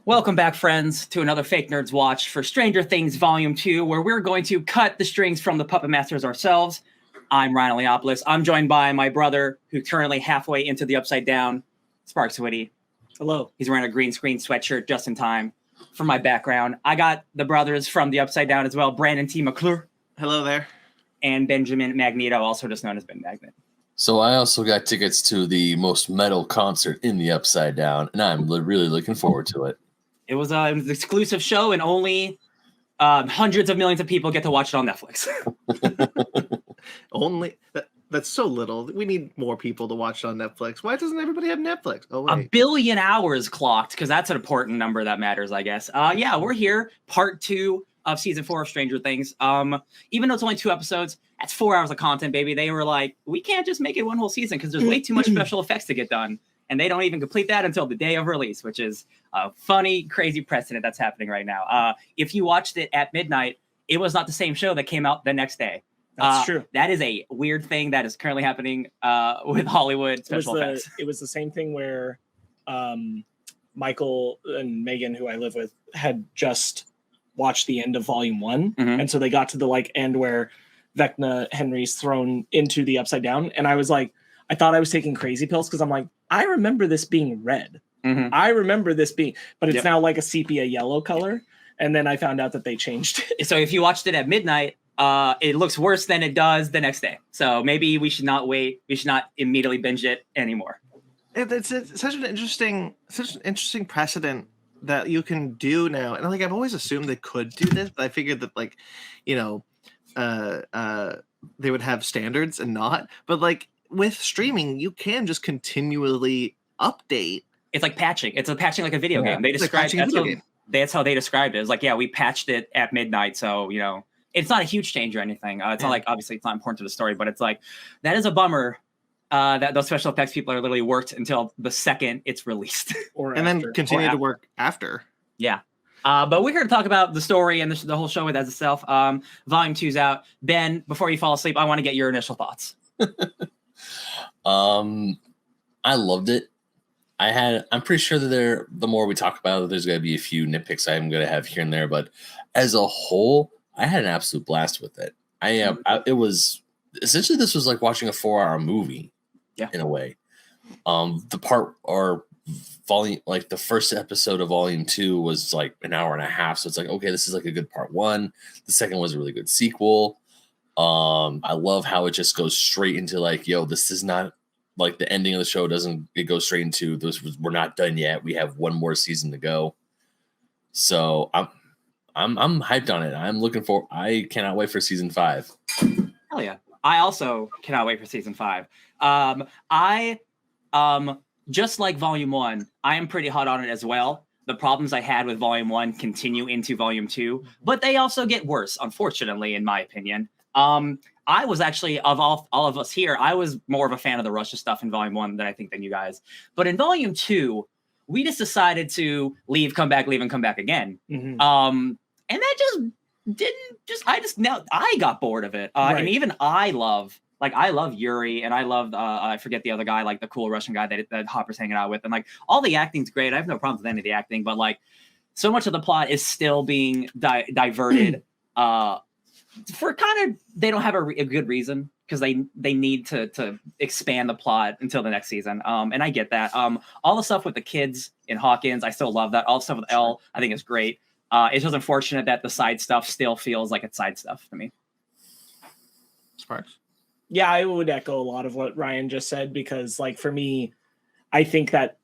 Welcome back, friends, to another Fake Nerds Watch for Stranger Things Volume 2, where we're going to cut the strings from the Puppet Masters ourselves. I'm Ryan Leopoulos. I'm joined by my brother, who's currently halfway into the Upside Down, Sparkz. Hello. He's wearing a green screen sweatshirt just in time for my background. I got the brothers from the Upside Down as well, Brandon T. McClure. Hello there. And Benjamin Magneto, also just known as Ben Magnet. So I also got tickets to the most metal concert in the Upside Down, and I'm really looking forward to it. It was an exclusive show, and only hundreds of millions of people get to watch it on Netflix. Only that's so little. We need more people to watch it on Netflix. Why doesn't everybody have Netflix? Oh, wait. 1 billion hours clocked, because that's an important number that matters, I guess. Yeah, we're here, part 2 of season 4 of Stranger Things. Even though it's only 2 episodes, that's 4 hours of content, baby. They were like, we can't just make it one whole season because there's way too much special effects to get done. And they don't even complete that until the day of release, which is a funny, crazy precedent that's happening right now. If you watched it at midnight, it was not the same show that came out the next day. That's true. That is a weird thing that is currently happening with Hollywood special effects. It was the same thing where Michael and Megan, who I live with, had just watched the end of Volume 1. Mm-hmm. And so they got to the end where Vecna Henry's thrown into the Upside Down. And I was like, I thought I was taking crazy pills because I'm like, I remember this being red. Mm-hmm. I remember this being, but it's now like a sepia yellow color. And then I found out that they changed it. So if you watched it at midnight, it looks worse than it does the next day. So maybe we should not wait. We should not immediately binge it anymore. It's such an interesting precedent that you can do now. And I've always assumed they could do this, but I figured that they would have standards and not. But with streaming, you can just continually update. It's like patching. It's a patching like a video game. They described that's how they described it. It's like, yeah, we patched it at midnight, so it's not a huge change or anything. It's not obviously it's not important to the story, but it's like that is a bummer that those special effects people are literally worked until the second it's released, then continue to work after. Yeah. But we're here to talk about the story and the whole show as itself. Volume 2's out. Ben, before you fall asleep, I want to get your initial thoughts. I loved it. I'm pretty sure that the more we talk about it, there's going to be a few nitpicks I'm going to have here and there, but as a whole, I had an absolute blast with it. It was essentially, this was like watching a 4-hour movie, in a way. The part or volume, the first episode of Volume 2 was like an hour and a half, so it's like, okay, this is like a good part 1. The second was a really good sequel. I love how it just goes straight into this is not the ending of the show it goes straight into this. We're not done yet. We have one more season to go. So I'm hyped on it. I cannot wait for season 5. Hell yeah. I also cannot wait for season 5. Just like Volume 1, I am pretty hot on it as well. The problems I had with Volume 1 continue into Volume 2, but they also get worse, unfortunately, in my opinion. I was actually, of all of us here, I was more of a fan of the Russia stuff in Volume 1 than you guys. But in Volume 2, we just decided to leave, come back, leave, and come back again. Mm-hmm. And that I got bored of it. Right. And even I love Yuri, and I love, I forget the other guy, the cool Russian guy that Hopper's hanging out with. And all the acting's great. I have no problems with any of the acting, but so much of the plot is still being diverted for kind of, they don't have a good reason because they need to expand the plot until the next season. And I get that. All the stuff with the kids in Hawkins, I still love that. All the stuff with Elle, I think is great. It's just unfortunate that the side stuff still feels like it's side stuff to me. Sparkz? Yeah, I would echo a lot of what Ryan just said because, for me, I think that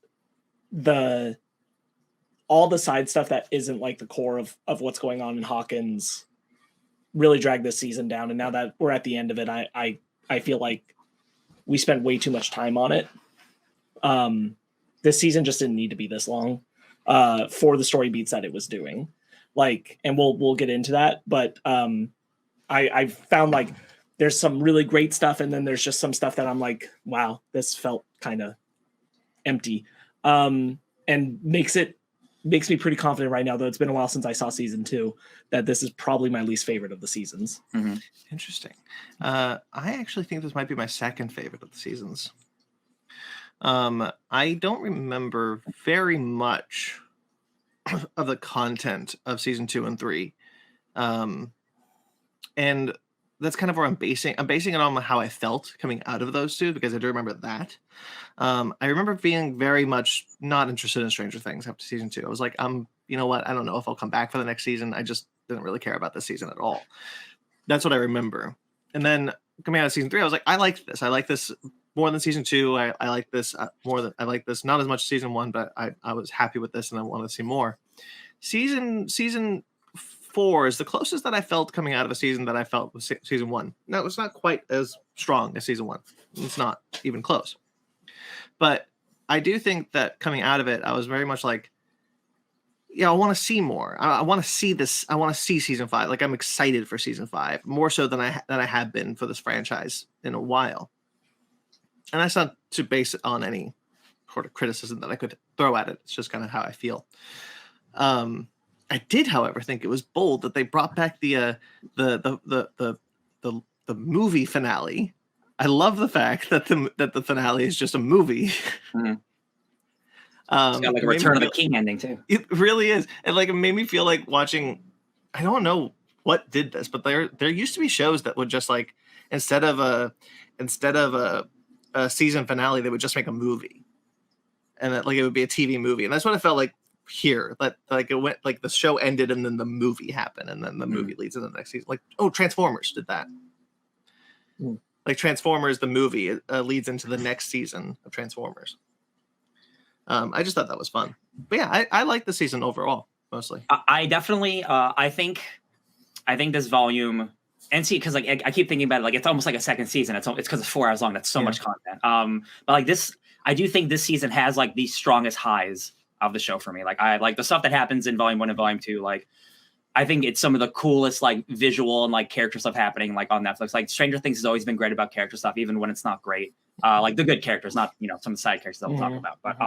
all the side stuff that isn't the core of what's going on in Hawkins really dragged this season down. And now that we're at the end of it, I feel like we spent way too much time on it. This season just didn't need to be this long for the story beats that it was doing. And we'll get into that, but I found there's some really great stuff, and then there's just some stuff that I'm like, wow, this felt kind of empty, and makes it makes me pretty confident right now, though it's been a while since I saw season 2, that this is probably my least favorite of the seasons. Mm-hmm. Interesting. I actually think this might be my second favorite of the seasons. I don't remember very much of the content of season 2 and 3. And that's kind of where I'm basing it on how I felt coming out of those two, because I do remember that. I remember being very much not interested in Stranger Things after season 2. I was like, you know what? I don't know if I'll come back for the next season. I just didn't really care about this season at all. That's what I remember. And then coming out of season 3, I was like, I like this. I like this more than season 2. I like this I like this not as much as season 1, but I was happy with this and I wanted to see more. Season 4 is the closest that I felt coming out of a season that I felt was season 1. No, it's not quite as strong as season 1. It's not even close. But I do think that coming out of it, I was very much like, yeah, I want to see more. I want to see this. I want to see season 5. Like, I'm excited for season 5 more so than I have been for this franchise in a while. And that's not to base it on any sort of criticism that I could throw at it. It's just kind of how I feel. I did, however, think it was bold that they brought back the movie finale. I love the fact that the finale is just a movie. Mm-hmm. It's got like a Return of the King ending too. It really is, and like it made me feel like watching. I don't know what did this, but there used to be shows that would just like instead of a season finale, they would just make a movie, and that like it would be a TV movie, and that's what I felt like here. That like it went like the show ended and then the movie happened, and then the movie leads into the next season. Like Transformers did that. Like Transformers, the movie leads into the next season of Transformers. I just thought that was fun. But yeah, I like the season overall, mostly. I definitely, I think this volume, and see, because like I keep thinking about it, like it's almost like a second season. It's because it's 4 hours long. That's so much content. But like this, I do think this season has like the strongest highs of the show for me. Like I like the stuff that happens in volume 1 and volume 2. Like I think it's some of the coolest like visual and like character stuff happening like on Netflix. Like Stranger Things has always been great about character stuff, even when it's not great. Like the good characters, not some of the side characters that we'll talk about. But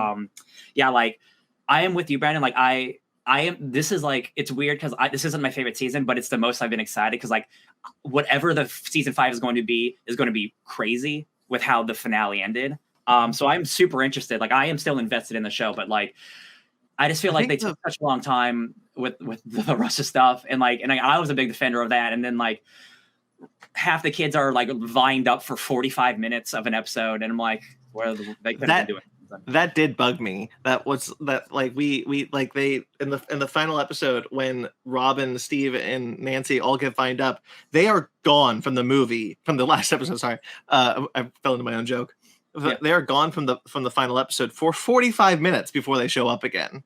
yeah, like I am with you, Brandon. Like I am. This is like it's weird because this isn't my favorite season, but it's the most I've been excited because like whatever the season 5 is going to be crazy with how the finale ended. So I'm super interested. Like I am still invested in the show, but like I just feel like they took such a long time with the Russia stuff, and I was a big defender of that, and then like half the kids are like lined up for 45 minutes of an episode, and I'm like, well, they could have been doing. That did bug me. That was that like we like they in the final episode when Robin, Steve, and Nancy all get lined up, they are gone from the movie from the last episode. Sorry, I fell into my own joke. Yeah. They are gone from the final episode for 45 minutes before they show up again.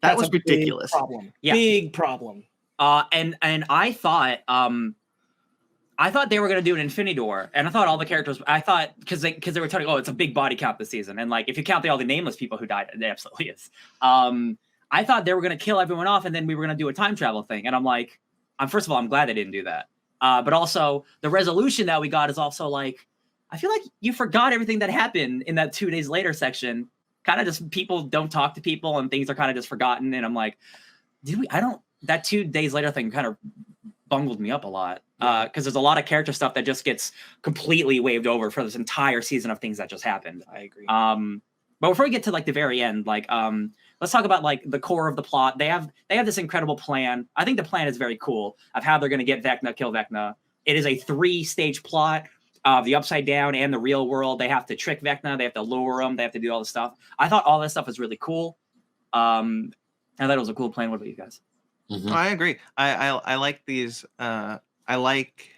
That was ridiculous. Big problem. Yeah. Big problem. And I thought they were going to do an Infinity War, and I thought all the characters. I thought because they were telling, it's a big body count this season, and like if you count all the nameless people who died, it absolutely is. I thought they were going to kill everyone off, and then we were going to do a time travel thing, and I'm like, first of all, I'm glad they didn't do that. But also the resolution that we got is also like, I feel like you forgot everything that happened in that 2 days later section. Kind of just people don't talk to people, and things are kind of just forgotten, and I'm like, that 2 days later thing kind of bungled me up a lot because there's a lot of character stuff that just gets completely waved over for this entire season of things that just happened. I agree. But before we get to like the very end, like let's talk about like the core of the plot. They have this incredible plan. I think the plan is very cool of how they're going to get Vecna, kill Vecna. It is a 3-stage plot of the Upside Down and the real world. They have to trick Vecna. They have to lure him. They have to do all this stuff. I thought all this stuff was really cool. I thought it was a cool plan. What about you guys? Mm-hmm. I agree. I like these. I like,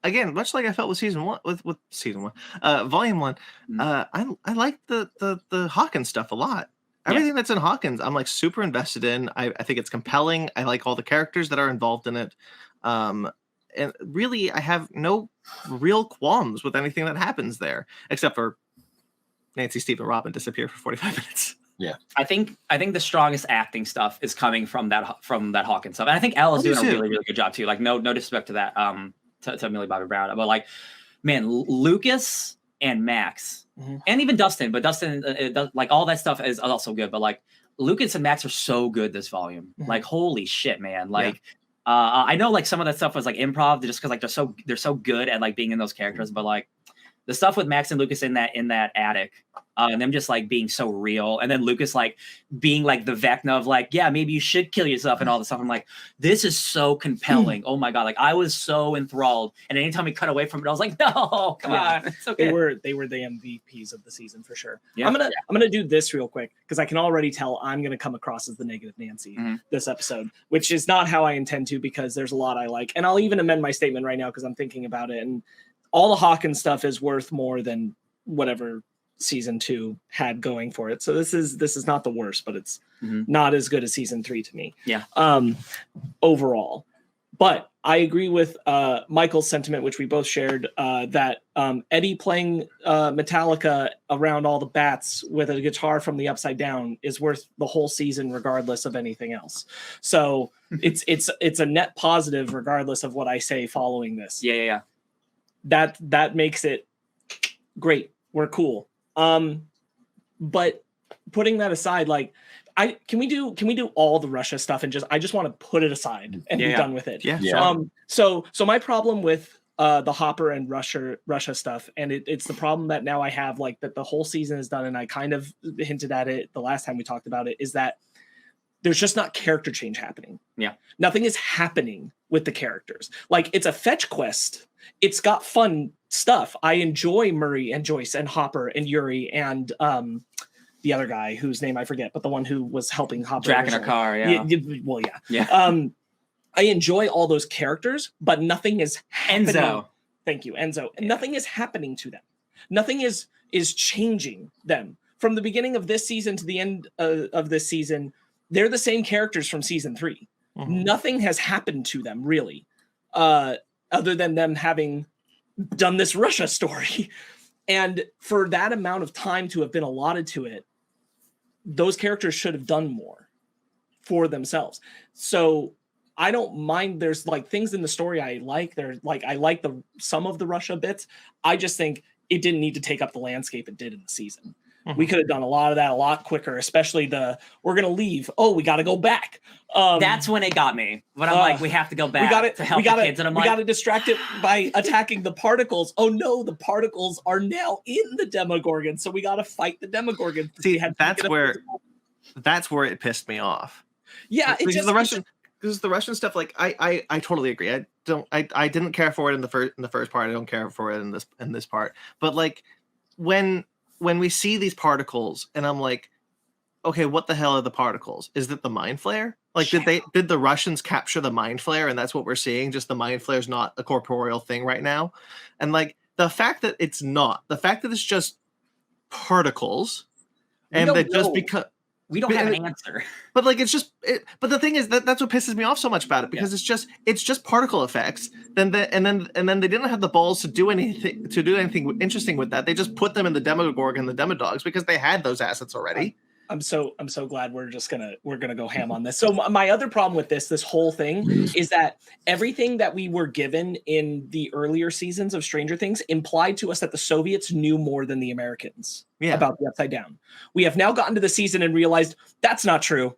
again, much like I felt with season 1, with season 1, volume 1. Mm-hmm. I like the Hawkins stuff a lot. Everything that's in Hawkins, I'm like super invested in. I think it's compelling. I like all the characters that are involved in it. And really, I have no real qualms with anything that happens there, except for Nancy, Steve, and Robin disappear for 45 minutes. Yeah, I think the strongest acting stuff is coming from that Hawkins stuff, and I think Elle is doing a really, really good job too. Like no disrespect to that, to Millie Bobby Brown, but like, man, Lucas and Max, and even Dustin, but Dustin, like all that stuff is also good. But like Lucas and Max are so good this volume. Mhm. Like, holy shit, man. Like, I know like some of that stuff was like improv just because like they're so good at like being in those characters, but like the stuff with Max and Lucas in that attic, and them just like being so real, and then Lucas like being like the Vecna of like, yeah, maybe you should kill yourself and all this stuff. I'm like, this is so compelling. Oh my god, like I was so enthralled, and anytime we cut away from it, I was like, no, come on, it's okay. They were the MVPs of the season for sure. Yeah. I'm gonna do this real quick because I can already tell I'm gonna come across as the negative Nancy this episode, which is not how I intend to, because there's a lot I like, and I'll even amend my statement right now because I'm thinking about it. And all the Hawkins stuff is worth more than whatever season 2 had going for it. So this is not the worst, but it's not as good as season 3 to me. Yeah. Overall. But I agree with Michael's sentiment, which we both shared, that Eddie playing Metallica around all the bats with a guitar from the Upside Down is worth the whole season, regardless of anything else. So it's a net positive, regardless of what I say following this. Yeah. That makes it great. We're cool. But putting that aside, like can we do all the Russia stuff and I just want to put it aside and be done with it. Yeah. So my problem with the Hopper and Russia stuff, and it's the problem that now I have, like, that the whole season is done, and I kind of hinted at it the last time we talked about it, is that there's just not character change happening. Yeah. Nothing is happening with the characters. Like, it's a fetch quest. It's got fun stuff. I enjoy Murray and Joyce and Hopper and Yuri and the other guy whose name I forget, but the one who was helping Hopper. Drac in a car, yeah. Well, yeah. Yeah. I enjoy all those characters, but nothing is happening. Enzo. Thank you, Enzo. Yeah. Nothing is happening to them. Nothing is changing them. From the beginning of this season to the end of this season, they're the same characters from season 3. Mm-hmm. Nothing has happened to them, really, other than them having done this Russia story. And for that amount of time to have been allotted to it, those characters should have done more for themselves. So I don't mind. There's like things in the story I like. I like some of the Russia bits. I just think it didn't need to take up the landscape it did in the season. Mm-hmm. We could have done a lot of that a lot quicker, especially we're going to leave. Oh, we got to go back. That's when it got me. But I'm like, we have to go back to help the kids. And I'm like, we got to distract it by attacking the particles. Oh no, the particles are now in the Demogorgon. So we got to fight the Demogorgon. See, that's where it pissed me off. Yeah. Because the Russian stuff, like I totally agree. I didn't care for it in the first part. I don't care for it in this part. But like when we see these particles and I'm like, okay, what the hell are the particles? Is that the mind flare? Like, did the Russians capture the mind flare and that's what we're seeing? Just the mind flare is not a corporeal thing right now. And like the fact that it's just particles and that just because we don't have an answer. But like but the thing is that's what pisses me off so much about it, because it's just particle effects. And then they didn't have the balls to do anything interesting with that. They just put them in the Demogorgon and the Demodogs because they had those assets already. I'm so glad we're gonna go ham on this. So my other problem with this whole thing is that everything that we were given in the earlier seasons of Stranger Things implied to us that the Soviets knew more than the Americans about the Upside Down. We have now gotten to the season and realized that's not true.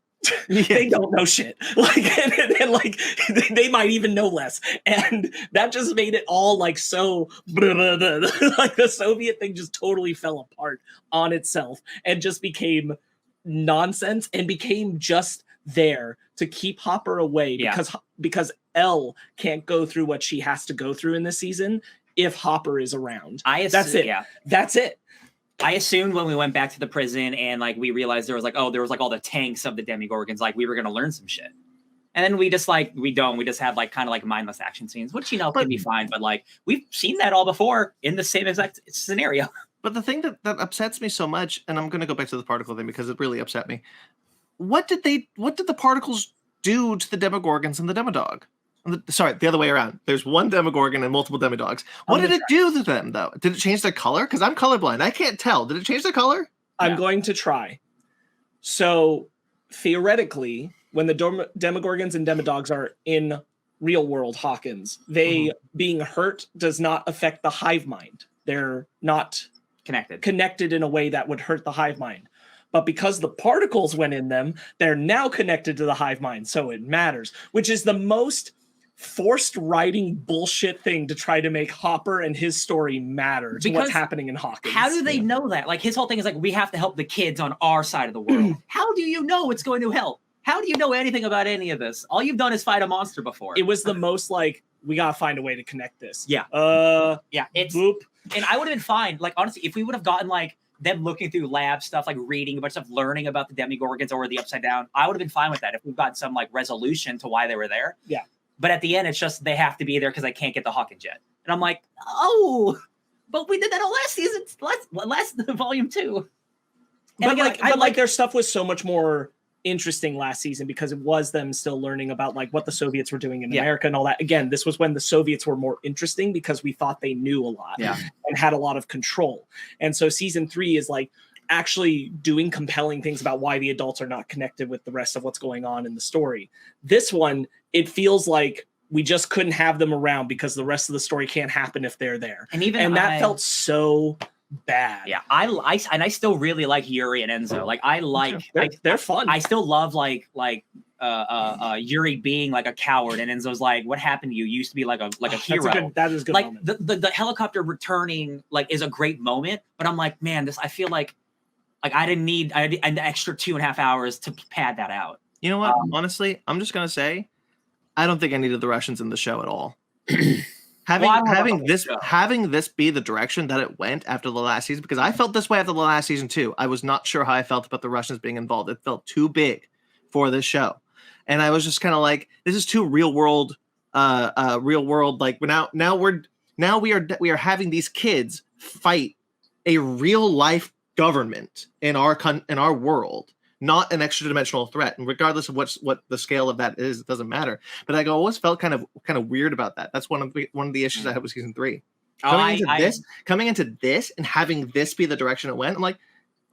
They don't know shit. Like, and like they might even know less, and that just made it all like so like the Soviet thing just totally fell apart on itself and just became nonsense and became just there to keep Hopper away because Elle can't go through what she has to go through in this season if Hopper is around. That's it. Yeah. That's it. I assumed when we went back to the prison and like we realized there was like all the tanks of the Demogorgons, like we were gonna learn some shit. And then we just have like kind of like mindless action scenes, which can be fine, but like we've seen that all before in the same exact scenario. But the thing that upsets me so much, and I'm gonna go back to the particle thing because it really upset me. What did the particles do to the Demogorgons and the Demodog? Sorry, the other way around. There's one Demogorgon and multiple Demodogs. What did it do to them, though? Did it change their color? Because I'm colorblind. I can't tell. Did it change their color? I'm going to try. So, theoretically, when the Demogorgons and Demodogs are in real-world Hawkins, they being hurt does not affect the hive mind. They're not connected in a way that would hurt the hive mind. but because the particles went in them, they're now connected to the hive mind, so it matters, which is the most forced writing bullshit thing to try to make Hopper and his story matter to what's happening in Hawkins. How do they know that? Like, his whole thing is like, we have to help the kids on our side of the world. How do you know it's going to help? How do you know anything about any of this? All you've done is fight a monster before. It was the most like, we gotta find a way to connect this. Yeah. It's boop. And I would have been fine. Like, honestly, if we would have gotten like them looking through lab stuff, like reading a bunch of stuff, learning about the Demigorgons or the Upside Down, I would have been fine with that if we've got some like resolution to why they were there. Yeah. But at the end, it's just they have to be there because I can't get the Hawkins jet. And I'm like, oh, but we did that all last season, last volume 2. And But again, their stuff was so much more interesting last season because it was them still learning about like what the Soviets were doing in America and all that. Again, this was when the Soviets were more interesting because we thought they knew a lot and had a lot of control. And so season 3 is like actually doing compelling things about why the adults are not connected with the rest of what's going on in the story. This one, it feels like we just couldn't have them around because the rest of the story can't happen if they're there. And that felt so bad. Yeah, I still really like Yuri and Enzo. Like, they're fun. I still love like Yuri being like a coward, and Enzo's like, "What happened to you? You used to be like a hero." That is a good like moment. the helicopter returning like is a great moment, but I'm like, man, I feel like I didn't need an extra 2.5 hours to pad that out. You know what? Honestly, I'm just gonna say, I don't think I needed the Russians in the show at all. having this be the direction that it went after the last season, because I felt this way after the last season too. I was not sure how I felt about the Russians being involved. It felt too big for this show, and I was just kind of like, this is too real world. Like now we are having these kids fight a real life government in our world, not an extra dimensional threat. And regardless of what the scale of that is, it doesn't matter. But I always felt kind of weird about that. That's one of the issues I had with season 3. Coming into this and having this be the direction it went, I'm like,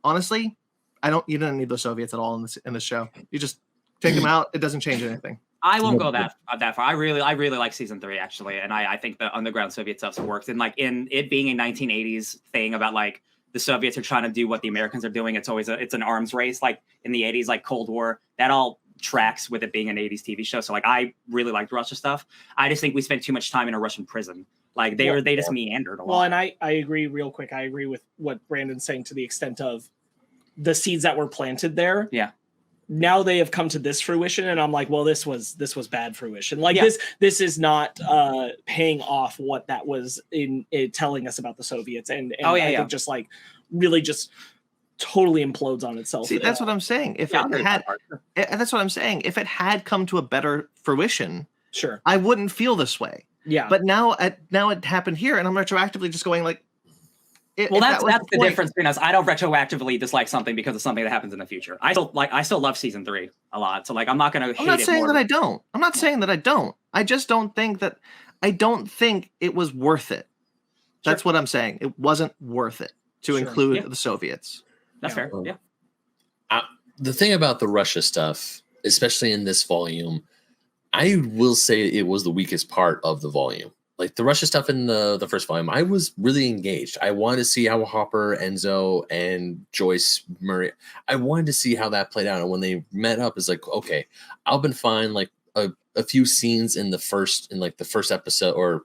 honestly, you didn't need the Soviets at all in this show. You just take them out. It doesn't change anything. I won't go that far. I really like season 3 actually, and I think the underground Soviet stuff works. And like in it being a 1980s thing about like the Soviets are trying to do what the Americans are doing. It's always it's an arms race, like in the 80s, like Cold War. That all tracks with it being an 80s TV show. So like I really liked Russia stuff. I just think we spent too much time in a Russian prison. Like they just meandered a lot. Well, and I agree real quick. I agree with what Brandon's saying to the extent of the seeds that were planted there. Yeah. Now they have come to this fruition, and I'm like, well, this was bad fruition. Like this is not paying off what that was in telling us about the Soviets, and I think just like really just totally implodes on itself. See, that's what I'm saying. That's what I'm saying. If it had come to a better fruition, sure, I wouldn't feel this way. Yeah, but now it happened here, and I'm retroactively just going like. That's the difference between us. I don't retroactively dislike something because of something that happens in the future. I still love season 3 a lot. So like I'm not gonna hate it. I'm not saying that I don't. I'm not saying that I don't. I just don't think that it was worth it. That's what I'm saying. It wasn't worth it to include the Soviets. That's fair. Yeah. The thing about the Russia stuff, especially in this volume, I will say it was the weakest part of the volume. Like the Russia stuff in the first volume, I was really engaged. I wanted to see how Hopper, Enzo, and Joyce Murray, I wanted to see how that played out. And when they met up, it's like, okay, I've been fine. Like a few scenes in the first episode or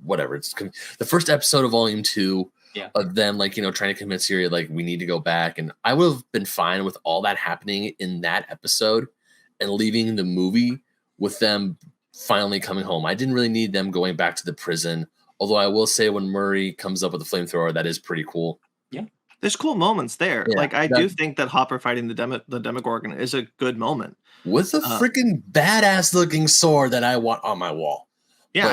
whatever. It's the first episode of volume 2 of them, like, trying to convince Syria, like, we need to go back. And I would have been fine with all that happening in that episode and leaving the movie with them finally coming home. I didn't really need them going back to the prison. Although I will say when Murray comes up with the flamethrower, that is pretty cool. Yeah. There's cool moments there. Yeah, like I do think that Hopper fighting the Demogorgon is a good moment. With a freaking badass looking sword that I want on my wall. Yeah, but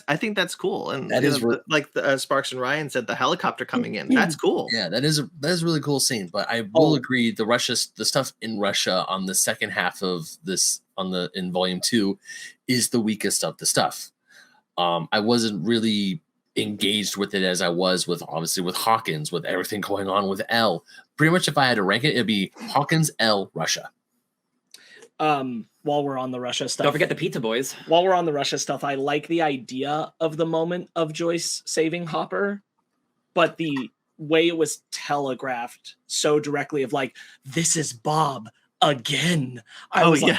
I think that's cool. And that is like Sparkz and Ryan said, the helicopter coming in. That's cool. Yeah, that is a really cool scene. But I will agree, the stuff in Russia on the second half of this in volume 2 is the weakest of the stuff. I wasn't really engaged with it as I was with Hawkins, with everything going on with L. Pretty much if I had to rank it, it'd be Hawkins, L, Russia. While we're on the Russia stuff, don't forget the pizza boys. While we're on the Russia stuff, I like the idea of the moment of Joyce saving Hopper, but the way it was telegraphed so directly of like, this is Bob again. I was like,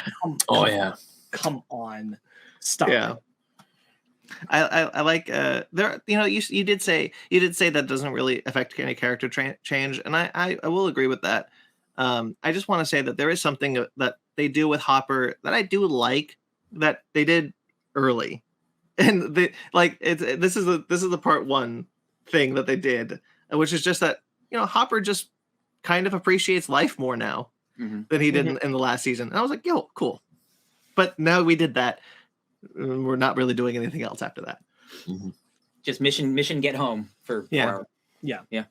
come on, stop. Yeah. I like there, you know, you did say that doesn't really affect any character change, and I will agree with that. I just want to say that there is something that they do with Hopper that I do like that they did early, and they like this is the part one thing that they did, which is just that, you know, Hopper just kind of appreciates life more now than he did in the last season, and I was like, yo, cool. But now we did that. We're not really doing anything else after that. Just mission get home for 4 hours. Yeah.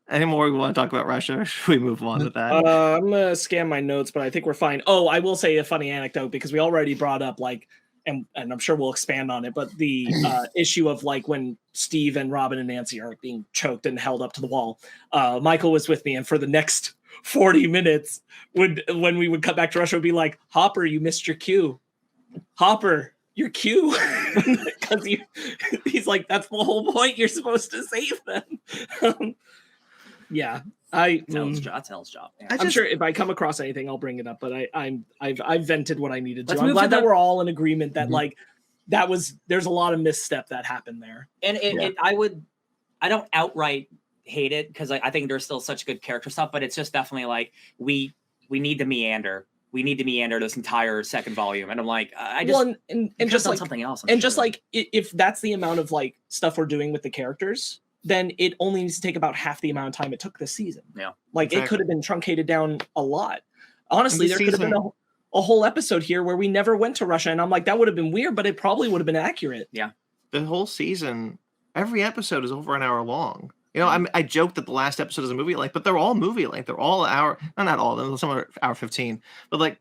Any more we want to talk about Russia? Or should we move on with that? I'm gonna scan my notes, but I think we're fine. Oh, I will say a funny anecdote because we already brought up like, and I'm sure we'll expand on it, but the issue of like when Steve and Robin and Nancy are being choked and held up to the wall. Michael was with me, and for the next 40 minutes, when we would cut back to Russia, would be like, Hopper, you missed your cue. Hopper, your cue. Because he's like, that's the whole point. You're supposed to save them. Yeah. That's Hell's job. Yeah. I'm sure if I come across anything, I'll bring it up. But I've vented what I needed to. Let's I'm move glad to that the- we're all in agreement that like there's a lot of misstep that happened there. And I don't outright hate it because I think there's still such good character stuff, but it's just definitely like we need to meander. We need to meander this entire second volume, and I'm like, I just and just just like something else. just like if that's the amount of like stuff we're doing with the characters, then it only needs to take about half the amount of time it took this season. Yeah, like exactly. It could have been truncated down a lot. Honestly, there And this could have been a whole episode here where we never went to Russia, and I'm like, that would have been weird, but it probably would have been accurate. Yeah, The whole season, every episode is over an hour long. You know, I joked that the last episode is a movie length, but they're all movie length. They're all hour, not all of them. Some are hour 15, but like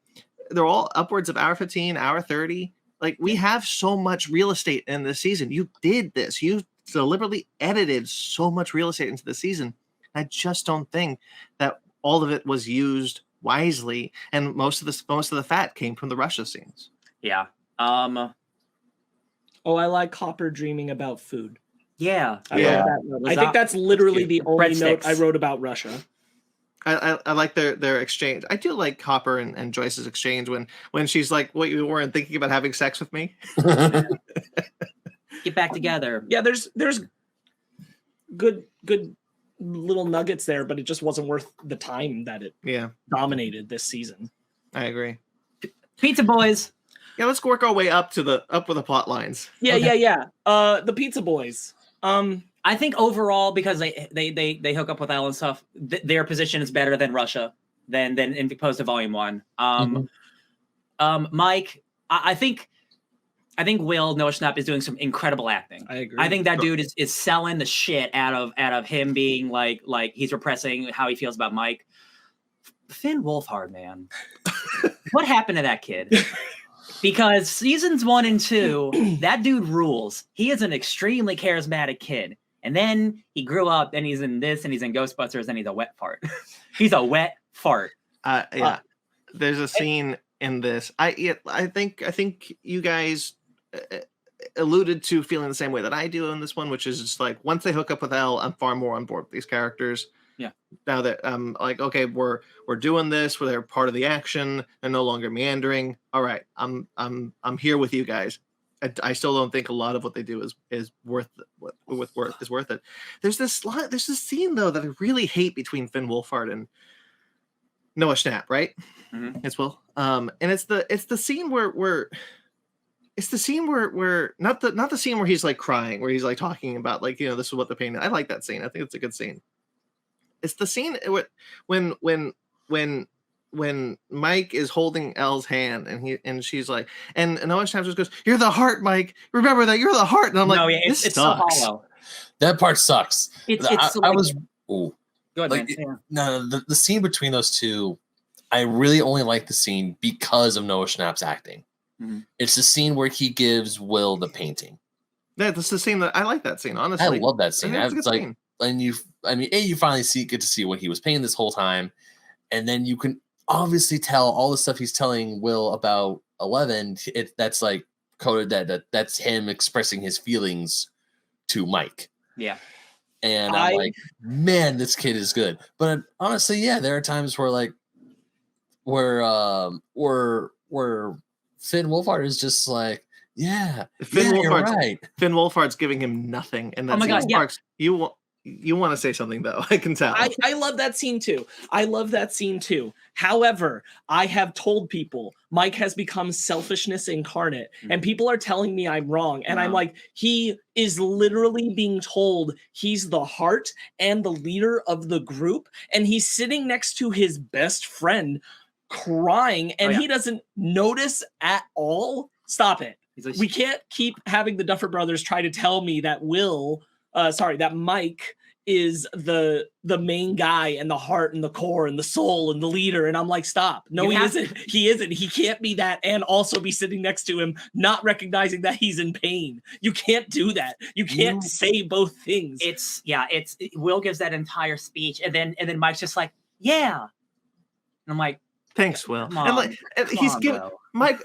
they're all upwards of hour 15, hour 30. Like we have so much real estate in this season. You did this. You deliberately edited so much real estate into the season. I just don't think that all of it was used wisely, and most of the fat came from the Russia scenes. yeah, Oh, I like Hopper dreaming about food. yeah. I like that note. I think that's literally the only note I wrote about Russia. I like their exchange. I do like Hopper and Joyce's exchange when she's like, "What, you weren't thinking about having sex with me?" Get back together. Yeah, there's good little nuggets there, but it just wasn't worth the time that it dominated this season. I agree. Pizza boys. Yeah, let's work our way up with the plot lines. Yeah. The Pizza Boys. I think overall, because they hook up with Elle and stuff, their position is better than Russia than in opposed to Volume 1. Mike, I think Will Noah Schnapp is doing some incredible acting. I agree. I think that dude is selling the shit out of him being like he's repressing how he feels about Mike. Finn Wolfhard, man, what happened to that kid? Because seasons 1 and 2, that dude rules. He is an extremely charismatic kid. And then he grew up, and he's in this, and he's in Ghostbusters, and he's a wet fart. He's a wet fart. There's a scene in this. I think you guys alluded to feeling the same way that I do in this one, which is just like once they hook up with Elle, I'm far more on board with these characters. Yeah. Now that I'm like, okay, we're doing this, where they're part of the action, they're no longer meandering. All right, I'm here with you guys. I still don't think a lot of what they do is worth it. There's this scene though that I really hate between Finn Wolfhard and Noah Schnapp, right? Mm-hmm. It's Will. And it's the scene where not the scene where he's like crying, where he's like talking about like, you know, this is what the pain is. I like that scene. I think it's a good scene. It's the scene when Mike is holding Elle's hand and she's like, and Noah Schnapp just goes, "You're the heart, Mike. Remember that you're the heart." And I'm like, this it's sucks. so hollow. That part sucks. I was. Go ahead, like, man. no, the scene between those two, I really only like the scene because of Noah Schnapp's acting. Mm-hmm. It's the scene where he gives Will the painting. That's the scene that I like. That scene, honestly, I love that scene. It's a It's good like, scene. and you finally get to see what he was painting this whole time, and then you can obviously tell all the stuff he's telling Will about 11. That's like coded that's him expressing his feelings to Mike. Yeah. And I'm like, man, this kid is good. But honestly, yeah, there are times where like where Finn Wolfhard is just like, you're right. Finn Wolfhard's giving him nothing, and that's Sparkz. You want to say something though? I can tell. I love that scene too. However, I have told people Mike has become selfishness incarnate, and people are telling me I'm wrong. And I'm like, he is literally being told he's the heart and the leader of the group, and he's sitting next to his best friend crying, and he doesn't notice at all. Stop it. We can't keep having the Duffer Brothers try to tell me that that Mike is the main guy and the heart and the core and the soul and the leader. And I'm like, stop. No, he isn't. He isn't. He can't be that and also be sitting next to him, not recognizing that he's in pain. You can't do that. You can't say both things. It's Will gives that entire speech, and then Mike's just like, yeah. And I'm like, thanks, Will. And like he's giving Mike,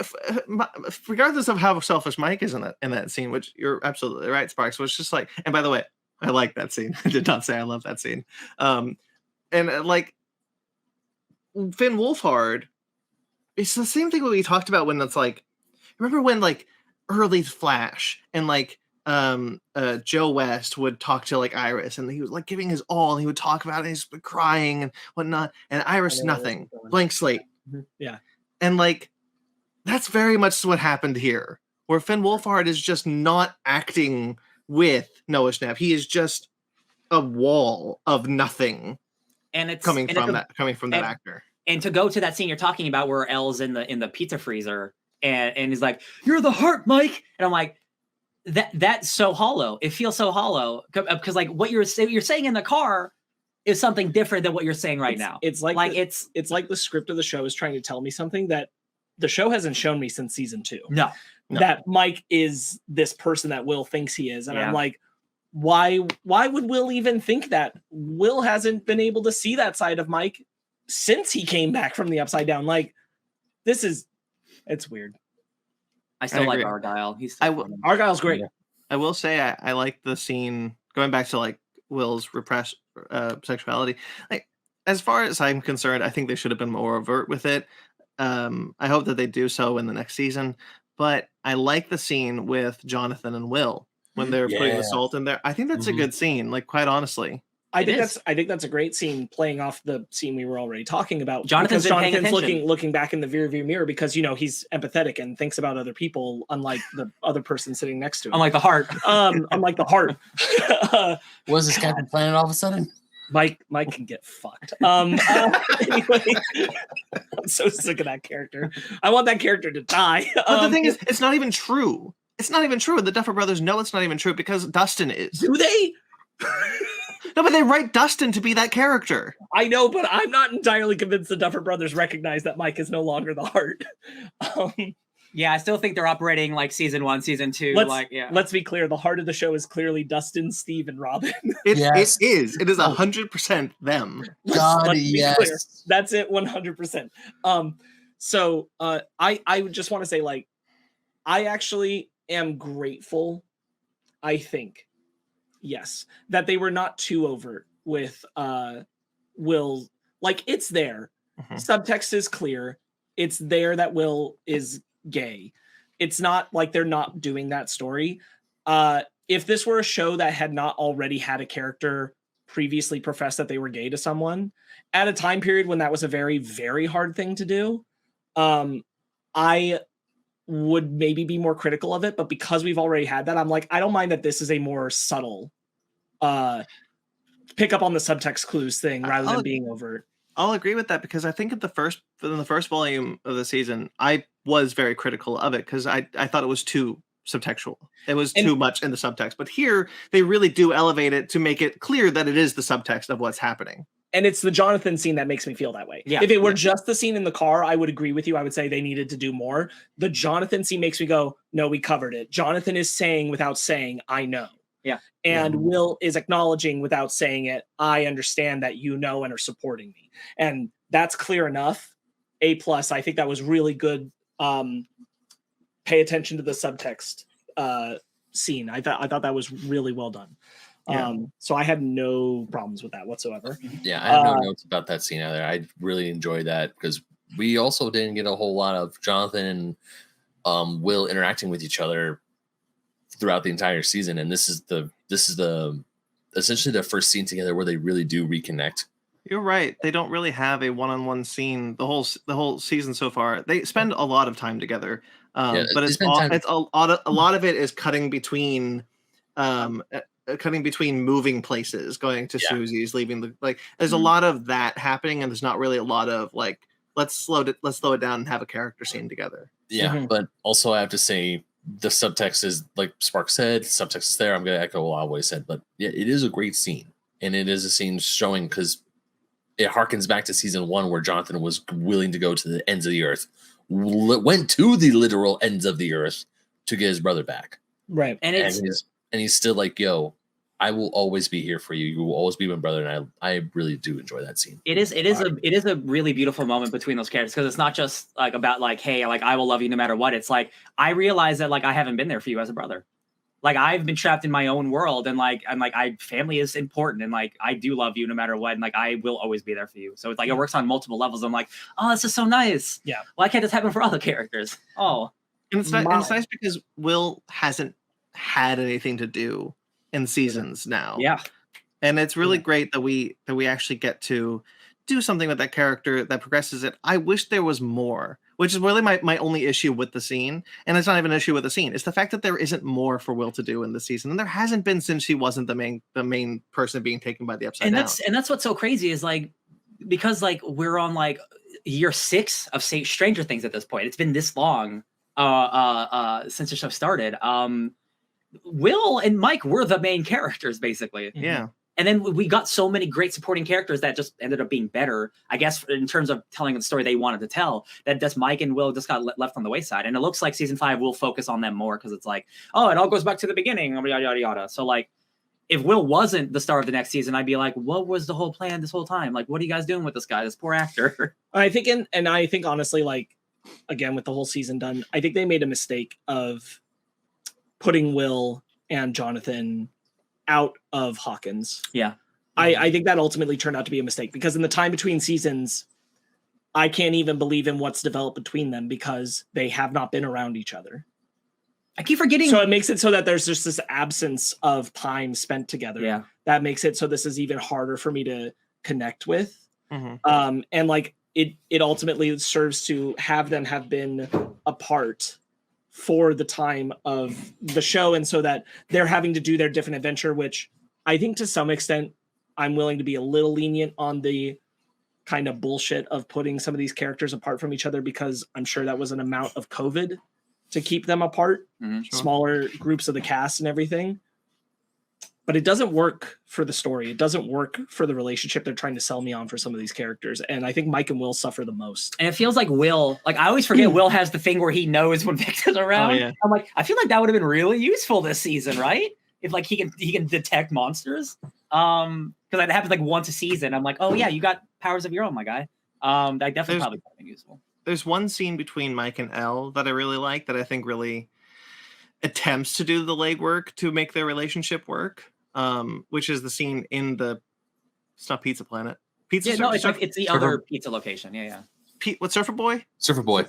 regardless of how selfish Mike is in that scene, which you're absolutely right, Sparkz, was just like, and by the way, I like that scene. I did not say I love that scene. And like Finn Wolfhard, it's the same thing that we talked about when it's like, remember when like early Flash and like Joe West would talk to like Iris, and he was like giving his all, and he would talk about it, he's crying and whatnot, and Iris nothing, blank slate. Yeah. And like that's very much what happened here, where Finn Wolfhard is just not acting with Noah Schnapp. He is just a wall of nothing, and it's coming from that actor. And to go to that scene you're talking about, where Elle's in the pizza freezer, and he's like, "You're the heart, Mike," and I'm like, that's so hollow. It feels so hollow because like what you're saying in the car is something different than what you're saying right now. It's like the script of the show is trying to tell me something that the show hasn't shown me since season 2. No. That Mike is this person that Will thinks he is. And I'm like, why would Will even think that? Will hasn't been able to see that side of Mike since he came back from the Upside Down. Like, it's weird. I still like Argyle. Argyle's great. I will say I like the scene, going back to like Will's repressed sexuality. Like, as far as I'm concerned, I think they should have been more overt with it. I hope that they do so in the next season. But I like the scene with Jonathan and Will when they're putting the salt in there. I think that's a good scene, like, quite honestly. I think that's a great scene, playing off the scene we were already talking about. Jonathan's looking back in the rearview mirror because he's empathetic and thinks about other people, unlike the other person sitting next to him. Unlike the heart. Unlike the heart. Was this Captain Planet all of a sudden? Mike can get fucked. Anyway, I'm so sick of that character. I want that character to die. But the thing is, it's not even true. It's not even true. The Duffer Brothers know it's not even true because Dustin is. Do they? No, but they write Dustin to be that character. I know, but I'm not entirely convinced the Duffer Brothers recognize that Mike is no longer the heart. Yeah, I still think they're operating like season 1, season 2. Let's be clear. The heart of the show is clearly Dustin, Steve, and Robin. It is. It is 100% them. God, yes. Clear. That's it, 100%. So I would just want to say, like, I actually am grateful, I think, yes, that they were not too overt with Will. Like, it's there. Subtext is clear. It's there that Will is gay. It's not like they're not doing that story. If this were a show that had not already had a character previously profess that they were gay to someone at a time period when that was a very, very hard thing to do, I would maybe be more critical of it. But because we've already had that, I'm like, I don't mind that this is a more subtle pick up on the subtext clues thing rather than being overt. I'll agree with that, because I think in the first volume of the season, I was very critical of it because I thought it was too subtextual. It was too much in the subtext. But here, they really do elevate it to make it clear that it is the subtext of what's happening. And it's the Jonathan scene that makes me feel that way. Yeah. If it were just the scene in the car, I would agree with you. I would say they needed to do more. The Jonathan scene makes me go, no, we covered it. Jonathan is saying without saying, I know. Yeah. And Will is acknowledging without saying it, I understand that you know and are supporting me. And that's clear enough. A+. I think that was really good. Pay attention to the subtext scene. I thought that was really well done. Yeah. So I had no problems with that whatsoever. Yeah, I have no notes about that scene either. I really enjoyed that because we also didn't get a whole lot of Jonathan and Will interacting with each other throughout the entire season, and this is the essentially the first scene together where they really do reconnect. You're right. They don't really have a one-on-one scene the whole season so far. They spend a lot of time together, but it's a lot of it is cutting between moving places, going to Susie's, leaving the There's a lot of that happening, and there's not really a lot of let's slow it down and have a character scene together. Yeah, but also I have to say the subtext is like Spark said. Subtext is there. I'm going to echo a lot of what he said, but yeah, it is a great scene, and it is a scene showing because it harkens back to season 1 where Jonathan was willing to go to the ends of the earth, went to the literal ends of the earth to get his brother back. Right. And he's still like, yo, I will always be here for you. You will always be my brother. And I really do enjoy that scene. It is a really beautiful moment between those characters because it's not just about hey, I will love you no matter what. It's I realize that I haven't been there for you as a brother. I've been trapped in my own world and family is important and I do love you no matter what. And I will always be there for you. So it's it works on multiple levels. I'm oh, this is so nice. Yeah. Why can't this happen for other characters? Oh, and it's nice because Will hasn't had anything to do in seasons now. Yeah. And it's really great that we actually get to do something with that character that progresses it. I wish there was more, which is really my only issue with the scene. And it's not even an issue with the scene. It's the fact that there isn't more for Will to do in the season. And there hasn't been since he wasn't the main person being taken by the Upside Down. And that's what's so crazy is because we're on year 6 of Stranger Things at this point. It's been this long since the show started. Will and Mike were the main characters basically. Yeah. And then we got so many great supporting characters that just ended up being better, I guess, in terms of telling the story they wanted to tell, that just Mike and Will just got left on the wayside. And it looks like season 5 will focus on them more because it's oh, it all goes back to the beginning, yada, yada, yada. So, if Will wasn't the star of the next season, I'd be what was the whole plan this whole time? What are you guys doing with this guy, this poor actor? I think, and I think, honestly, again, with the whole season done, I think they made a mistake of putting Will and Jonathan out of Hawkins. Yeah. I think that ultimately turned out to be a mistake because in the time between seasons, I can't even believe in what's developed between them because they have not been around each other. I keep forgetting. So it makes it so that there's just this absence of time spent together. Yeah. That makes it so this is even harder for me to connect with. Mm-hmm. And it ultimately serves to have them have been apart for the time of the show, and so that they're having to do their different adventure, which I think to some extent I'm willing to be a little lenient on the kind of bullshit of putting some of these characters apart from each other because I'm sure that was an amount of COVID to keep them apart, smaller groups of the cast and everything. But it doesn't work for the story. It doesn't work for the relationship they're trying to sell me on for some of these characters. And I think Mike and Will suffer the most. And it feels like Will, I always forget Will has the thing where he knows when Victor's around. Oh, yeah. I'm I feel like that would have been really useful this season, right? If he can detect monsters. Because that happens once a season. I'm oh yeah, you got powers of your own, my guy. That definitely probably would have been useful. There's one scene between Mike and Elle that I really like that I think really attempts to do the legwork to make their relationship work. Which is the scene in it's not Pizza Planet. Pizza. Yeah, no, it's the other pizza location. Yeah, yeah. What's Surfer Boy? Surfer Boy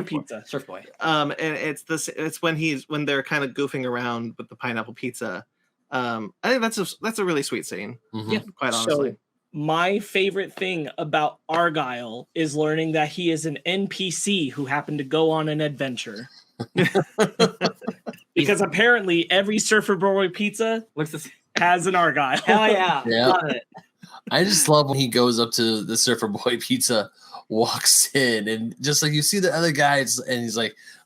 Pizza. Surf Boy. And it's when they're kind of goofing around with the pineapple pizza. I think that's a really sweet scene. Mm-hmm. Yeah, quite honestly. So my favorite thing about Argyle is learning that he is an NPC who happened to go on an adventure. Because apparently every Surfer Boy pizza has an Argyle. Hell yeah. Love it. I just love when he goes up to the Surfer Boy Pizza, walks in, and just you see the other guys, and he's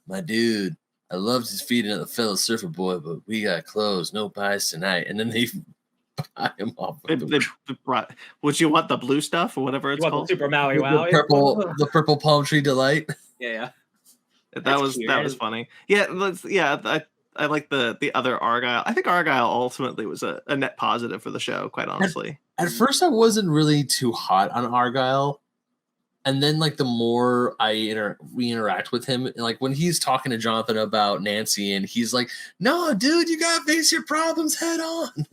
my dude, I loved his feeding at the fellow Surfer Boy, but we got closed, no pies tonight. And then they buy him off. Would you want the blue stuff or whatever it's called? Super Maui Wow. The purple palm tree delight. Yeah. That was funny. Yeah, I like the other Argyle. I think Argyle ultimately was a net positive for the show, quite honestly. At first, I wasn't really too hot on Argyle. And then, the more we interact with him, when he's talking to Jonathan about Nancy, and he's no, dude, you got to face your problems head on.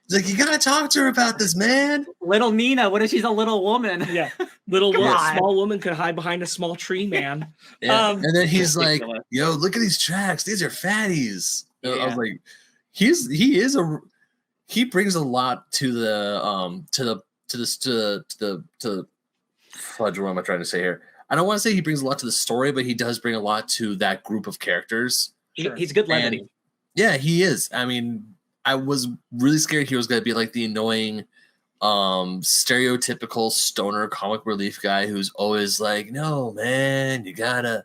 He's like, you gotta talk to her about this, man. Little Nina, what if she's a little woman? Yeah, small woman could hide behind a small tree, man. Yeah. And then he's like, ridiculous. yo, look at these tracks. These are fatties. I Yeah. was like, he brings a lot to the fudge, what am I trying to say here? I don't want to say he brings a lot to the story, but he does bring a lot to that group of characters. Sure. He's good levity. And, yeah, he is. I mean, I was really scared he was going to be like the annoying, stereotypical stoner comic relief guy who's always like, no, man, you gotta,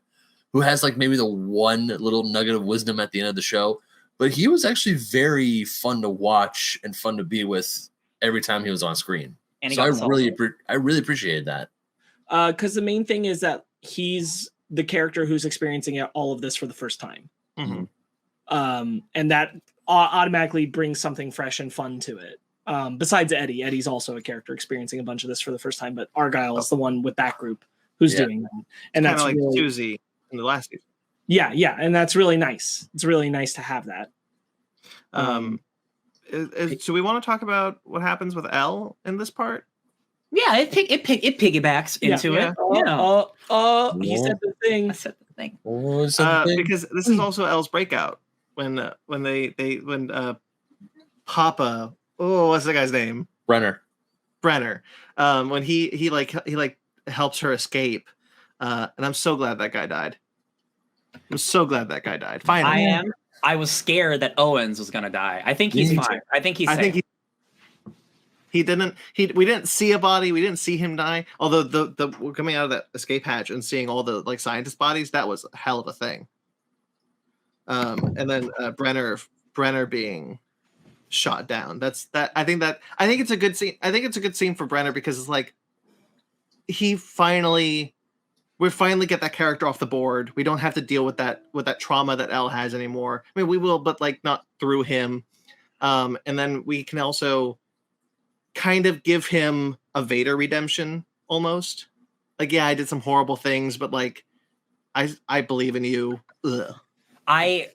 who has like maybe the one little nugget of wisdom at the end of the show. But he was actually very fun to watch and fun to be with every time he was on screen. And he So got I really appreciated that. Because the main thing is that he's the character who's experiencing all of this for the first time. Mhm. And that automatically brings something fresh and fun to it. Besides Eddie. Eddie's also a character experiencing a bunch of this for the first time, but Argyle is the one with that group who's doing that. And that's like really, Susie in the last season. yeah, and that's really nice. It's really nice to have that. So we want to talk about what happens with Elle in this part? Yeah, it piggybacks into Yeah. it. Yeah. He said the thing. I said the thing. Because this is also Elle's breakout when Papa, what's the guy's name? Brenner. When he helps her escape, and I'm so glad that guy died. Finally, I was scared that Owens was gonna die. I think he's fine. I think he's safe. We didn't see a body. We didn't see him die. Although the coming out of that escape hatch and seeing all the like scientist bodies, that was a hell of a thing. And then Brenner being shot down. I think it's a good scene. I think it's a good scene for Brenner because it's like we finally get that character off the board. We don't have to deal with that trauma that Elle has anymore. I mean, we will, but like not through him. And then we can also kind of give him a Vader redemption almost. Like, yeah, I did some horrible things, but like, I believe in you. Ugh. I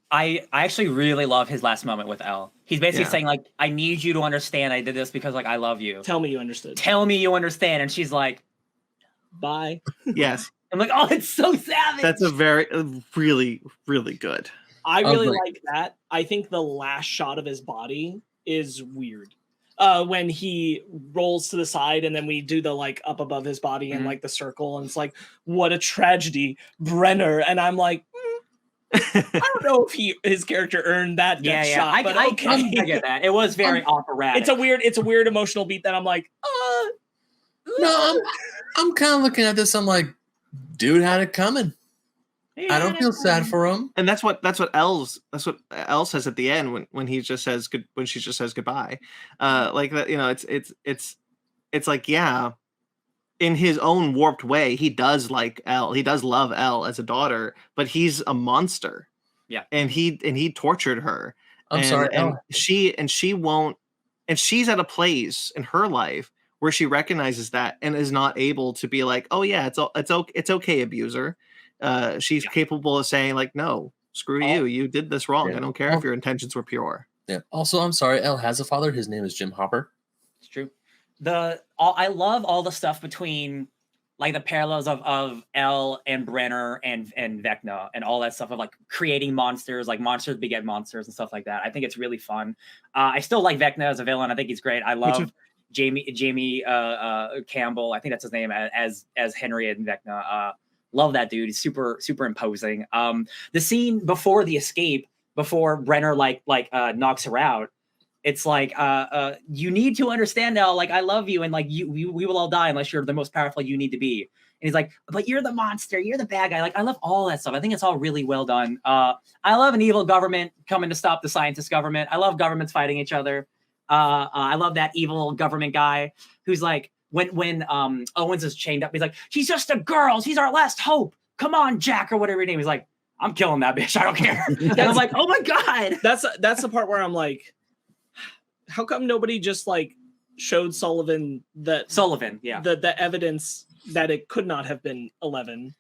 actually really love his last moment with Elle. He's basically saying like, I need you to understand I did this because like I love you. Tell me you understood. Tell me you understand. And she's like, Bye. Yes. I'm like, oh, it's so savage. That's really, really good. I really like that. I think the last shot of his body is weird. When he rolls to the side and then we do the like up above his body and like the circle and it's like, what a tragedy, Brenner. And I'm like, I don't know if his character earned that shot. I get that. It was very operatic. It's a weird emotional beat that I'm like, No, I'm kind of looking at this. I'm like, dude had it coming. I don't feel sad for him. And that's what Elle says at the end when he just says when she just says goodbye. Like that, it's like, yeah, in his own warped way, he does like Elle. He does love Elle as a daughter, but he's a monster. Yeah. And he tortured her. I'm sorry, and Elle. she won't, and she's at a place in her life where she recognizes that and is not able to be like, oh yeah, it's okay, abuser. She's capable of saying like, no, screw you. You did this wrong. I don't care if your intentions were pure. Yeah. Also, I'm sorry. Elle has a father. His name is Jim Hopper. It's true. I love all the stuff between like the parallels of Elle and Brenner and Vecna and all that stuff of like creating monsters, like monsters beget monsters and stuff like that. I think it's really fun. I still like Vecna as a villain. I think he's great. I love Jamie Campbell. I think that's his name as Henry and Vecna. Love that dude. He's super imposing. The scene before the escape, before Brenner knocks her out, it's like you need to understand now. Like I love you, and like we will all die unless you're the most powerful you need to be. And he's like, but you're the monster. You're the bad guy. Like I love all that stuff. I think it's all really well done. I love an evil government coming to stop the scientist government. I love governments fighting each other. I love that evil government guy who's like. When Owens is chained up, he's like, she's just a girl. She's our last hope. Come on, Jack, or whatever your name. He's like, I'm killing that bitch. I don't care. And I'm like, oh my God. That's the part where I'm like, how come nobody just like showed Sullivan the evidence that it could not have been 11?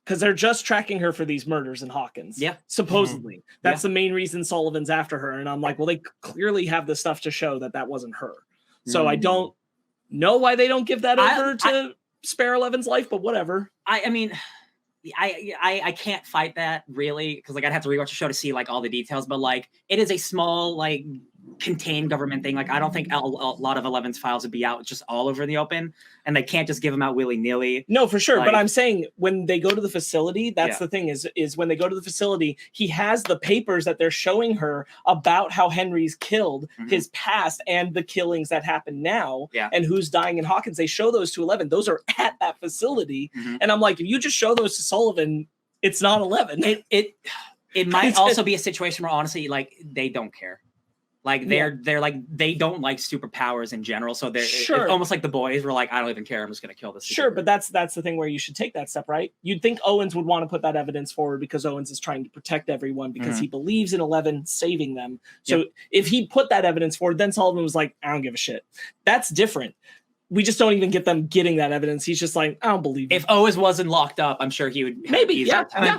because they're just tracking her for these murders in Hawkins. Yeah. Supposedly. That's the main reason Sullivan's after her. And I'm like, well, they clearly have the stuff to show that wasn't her. So I don't know why they don't give that over to spare Eleven's life, but whatever. I mean, I can't fight that really, because like I'd have to rewatch the show to see like all the details, but like it is a small like contained government thing. Like I don't think a lot of Eleven's files would be out just all over the open, and they can't just give them out willy-nilly. No, for sure. Like, but I'm saying when they go to the facility, that's the thing is when they go to the facility, he has the papers that they're showing her about how Henry's killed, his past, and the killings that happen now, and who's dying in Hawkins. They show those to 11. Those are at that facility. And I'm like, if you just show those to Sullivan, it's not 11. It might also be a situation where honestly, like they don't care. Like they're like they don't like superpowers in general, so they're it's almost like the boys were like, I don't even care, I'm just gonna kill this. Sure, but that's the thing where you should take that step, right? You'd think Owens would want to put that evidence forward because Owens is trying to protect everyone because he believes in 11 saving them. So if he put that evidence forward, then Sullivan was like, I don't give a shit. That's different. We just don't even get them getting that evidence. He's just like, I don't believe you. If Owens wasn't locked up, I'm sure he would maybe. And I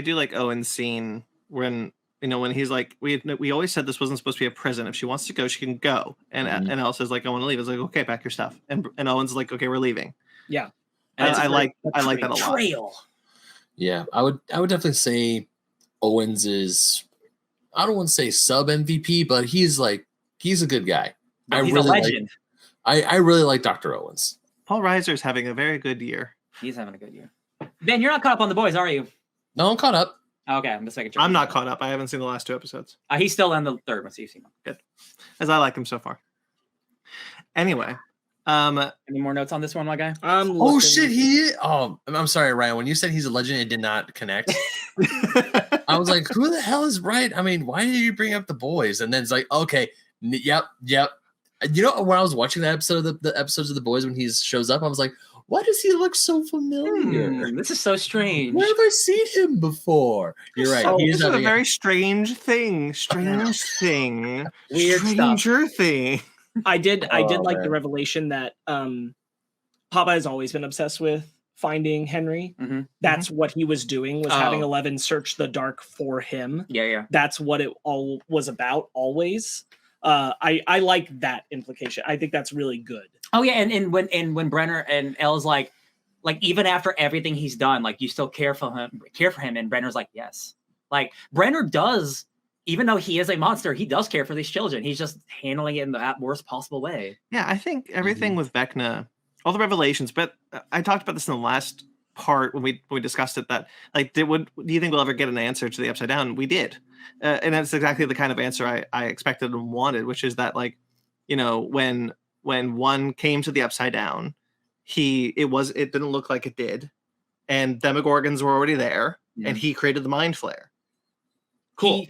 do like Owens' scene when. You know, when he's like, we always said this wasn't supposed to be a prison. If she wants to go, she can go. And Elle says like, I want to leave. It's like, okay, pack your stuff. And Owen's like, okay, we're leaving. Yeah, I like that a lot. Trail. Yeah, I would definitely say Owens is, I don't want to say sub MVP, but he's a good guy. He's a legend. I really like Dr. Owens. Paul Reiser's having a very good year. He's having a good year. Ben, you're not caught up on the boys, are you? No, I'm caught up. Okay, I'm just making sure. I'm not caught up. I haven't seen the last 2 episodes. He's still on the third one, so you've seen him. Good. As I like him so far. Anyway. Any more notes on this one, my guy? Oh, shit, I'm sorry, Ryan. When you said he's a legend, it did not connect. I was like, who the hell is Ryan? I mean, why did you bring up the boys? And then it's like, okay, yep. You know, when I was watching that episode of the episodes of the boys, when he shows up, I was like, why does he look so familiar? This is so strange. Where have I seen him before? You're right. This is a very strange thing. Strange thing. Weird Stranger thing. I did like the revelation that Papa has always been obsessed with finding Henry. That's what he was doing, was having 11 search the dark for him. Yeah. That's what it all was about always. I like that implication. I think that's really good. Oh yeah, and when Brenner and Elle's like even after everything he's done, like you still care for him, and Brenner's like, yes. Like Brenner does, even though he is a monster, he does care for these children. He's just handling it in the worst possible way. Yeah, I think everything with Vecna, all the revelations, but I talked about this in the last part when we discussed it, that like do you think we'll ever get an answer to the Upside Down? We did. And that's exactly the kind of answer I expected and wanted, which is that, like, you know, when one came to the Upside Down, it didn't look like it did, and Demogorgons were already there, and he created the Mind Flayer. Cool.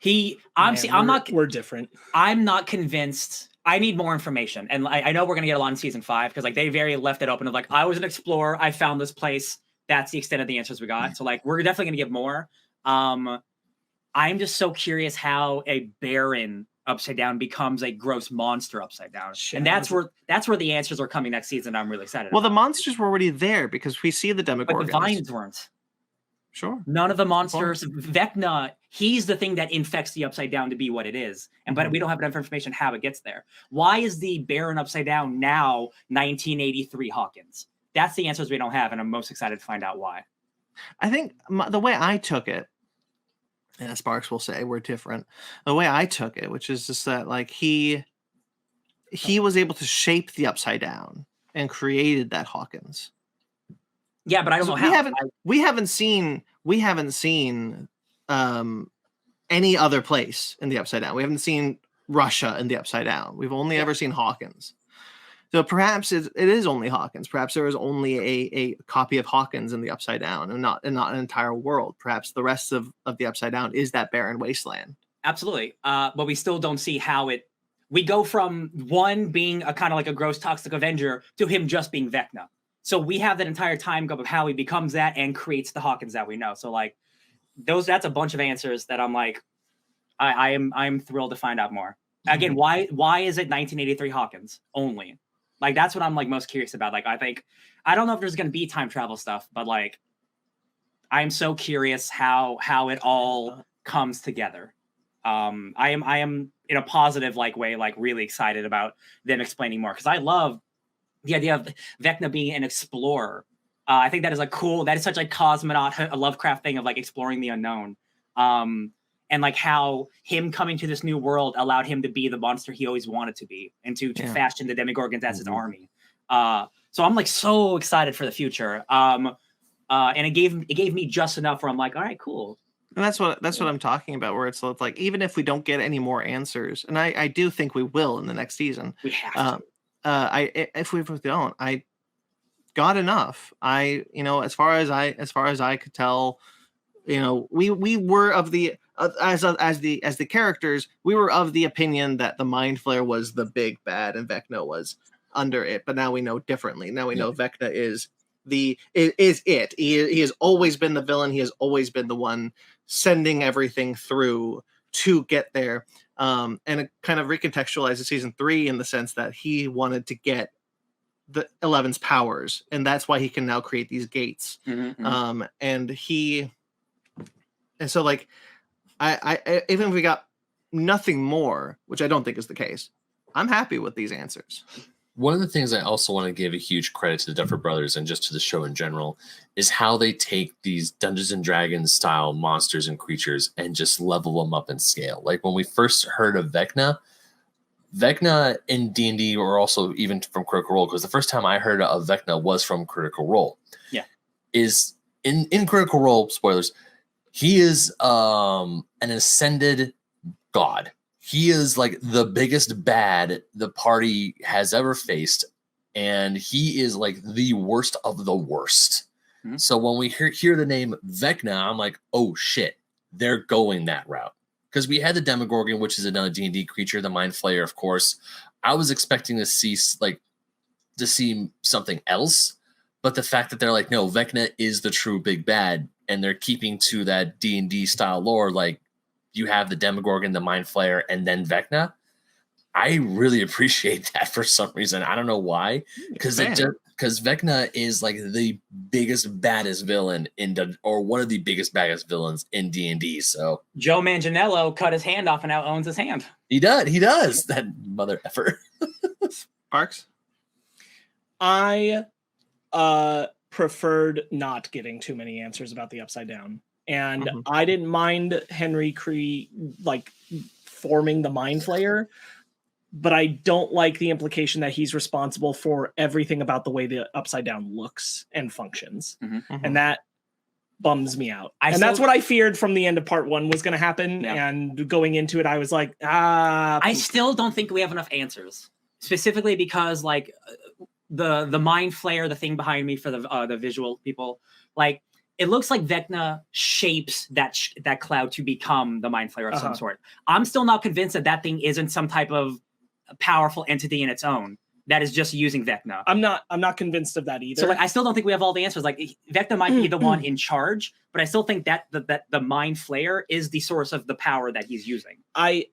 We're different. I'm not convinced. I need more information, and I know we're gonna get a lot in season 5 because like they very left it open of like, I was an explorer, I found this place. That's the extent of the answers we got. So like we're definitely gonna get more. I'm just so curious how a barren Upside Down becomes a gross monster Upside Down. And that's where the answers are coming next season. I'm really excited. Well, the monsters were already there because we see the Demogorgons. But the vines weren't. Sure. None of the monsters. Vecna, he's the thing that infects the Upside Down to be what it is. But we don't have enough information how it gets there. Why is the barren Upside Down now 1983 Hawkins? That's the answers we don't have, and I'm most excited to find out why. I think the way I took it, and as Sparkz will say, we're different. The way I took it, which is just that, like, he was able to shape the Upside Down and created that Hawkins. Yeah, but I don't know how. We haven't seen any other place in the Upside Down. We haven't seen Russia in the Upside Down. We've only ever seen Hawkins. So perhaps it is only Hawkins. Perhaps there is only a copy of Hawkins in the Upside Down, and not an entire world. Perhaps the rest of the Upside Down is that barren wasteland. Absolutely. But we still don't see how we go from one being a kind of like a gross toxic Avenger to him just being Vecna. So we have that entire time of how he becomes that and creates the Hawkins that we know. So like that's a bunch of answers that I'm like, I'm thrilled to find out more. Again, why is it 1983 Hawkins only? Like, that's what I'm like most curious about. Like, I don't know if there's going to be time travel stuff, but like, I'm so curious how it all comes together. I am in a positive way, really excited about them explaining more, because I love the idea of Vecna being an explorer. I think that is such a cosmonaut, a Lovecraft thing of exploring the unknown. And how him coming to this new world allowed him to be the monster he always wanted to be, and to fashion the Demogorgons as his army. So I'm so excited for the future. And it gave me just enough where I'm all right, cool. And that's what I'm talking about, where it's even if we don't get any more answers, and I do think we will in the next season. We have to. If we don't, I got enough. As far as I could tell, we were of the as the characters, we were of the opinion that the Mind Flayer was the big bad and Vecna was under it. But now we know differently. Now we know Vecna is it. He has always been the villain. He has always been the one sending everything through to get there. And it kind of recontextualizes season 3 in the sense that he wanted to get the 11's powers, and that's why he can now create these gates. And so I even if we got nothing more, which I don't think is the case, I'm happy with these answers. One of the things I also want to give a huge credit to the Duffer Brothers and just to the show in general is how they take these Dungeons and Dragons style monsters and creatures and just level them up in scale. Like when we first heard of Vecna in D&D, or also even from Critical Role, because the first time I heard of Vecna was from Critical Role. Yeah. Is in Critical Role, spoilers, he is an ascended god. He is the biggest bad the party has ever faced, and he is the worst of the worst. Mm-hmm. So when we hear the name Vecna, I'm like, oh shit, they're going that route. Because we had the Demogorgon, which is another D&D creature, the Mind Flayer, of course. I was expecting to see something else, but the fact that they're no, Vecna is the true big bad, and they're keeping to that D&D style lore, you have the Demogorgon, the Mind Flayer, and then Vecna. I really appreciate that for some reason. I don't know why, because Vecna is the biggest, baddest villain or one of the biggest, baddest villains in D&D. So Joe Manganiello cut his hand off and now owns his hand. He does. That mother effer. Sparkz? I preferred not getting too many answers about the Upside Down. And I didn't mind Henry forming the Mind Flayer, but I don't like the implication that he's responsible for everything about the way the Upside Down looks and functions. And that bums me out. That's what I feared from the end of part 1 was going to happen. Yeah. And going into it, I was like, I still don't think we have enough answers, specifically because the Mind Flayer, the thing behind me for the visual people, it looks like Vecna shapes that cloud to become the Mind Flayer of some sort. I'm still not convinced that thing isn't some type of powerful entity in its own that is just using Vecna. I'm not convinced of that either. So I still don't think we have all the answers. Vecna might be the one in charge, but I still think that the Mind Flayer is the source of the power that he's using. I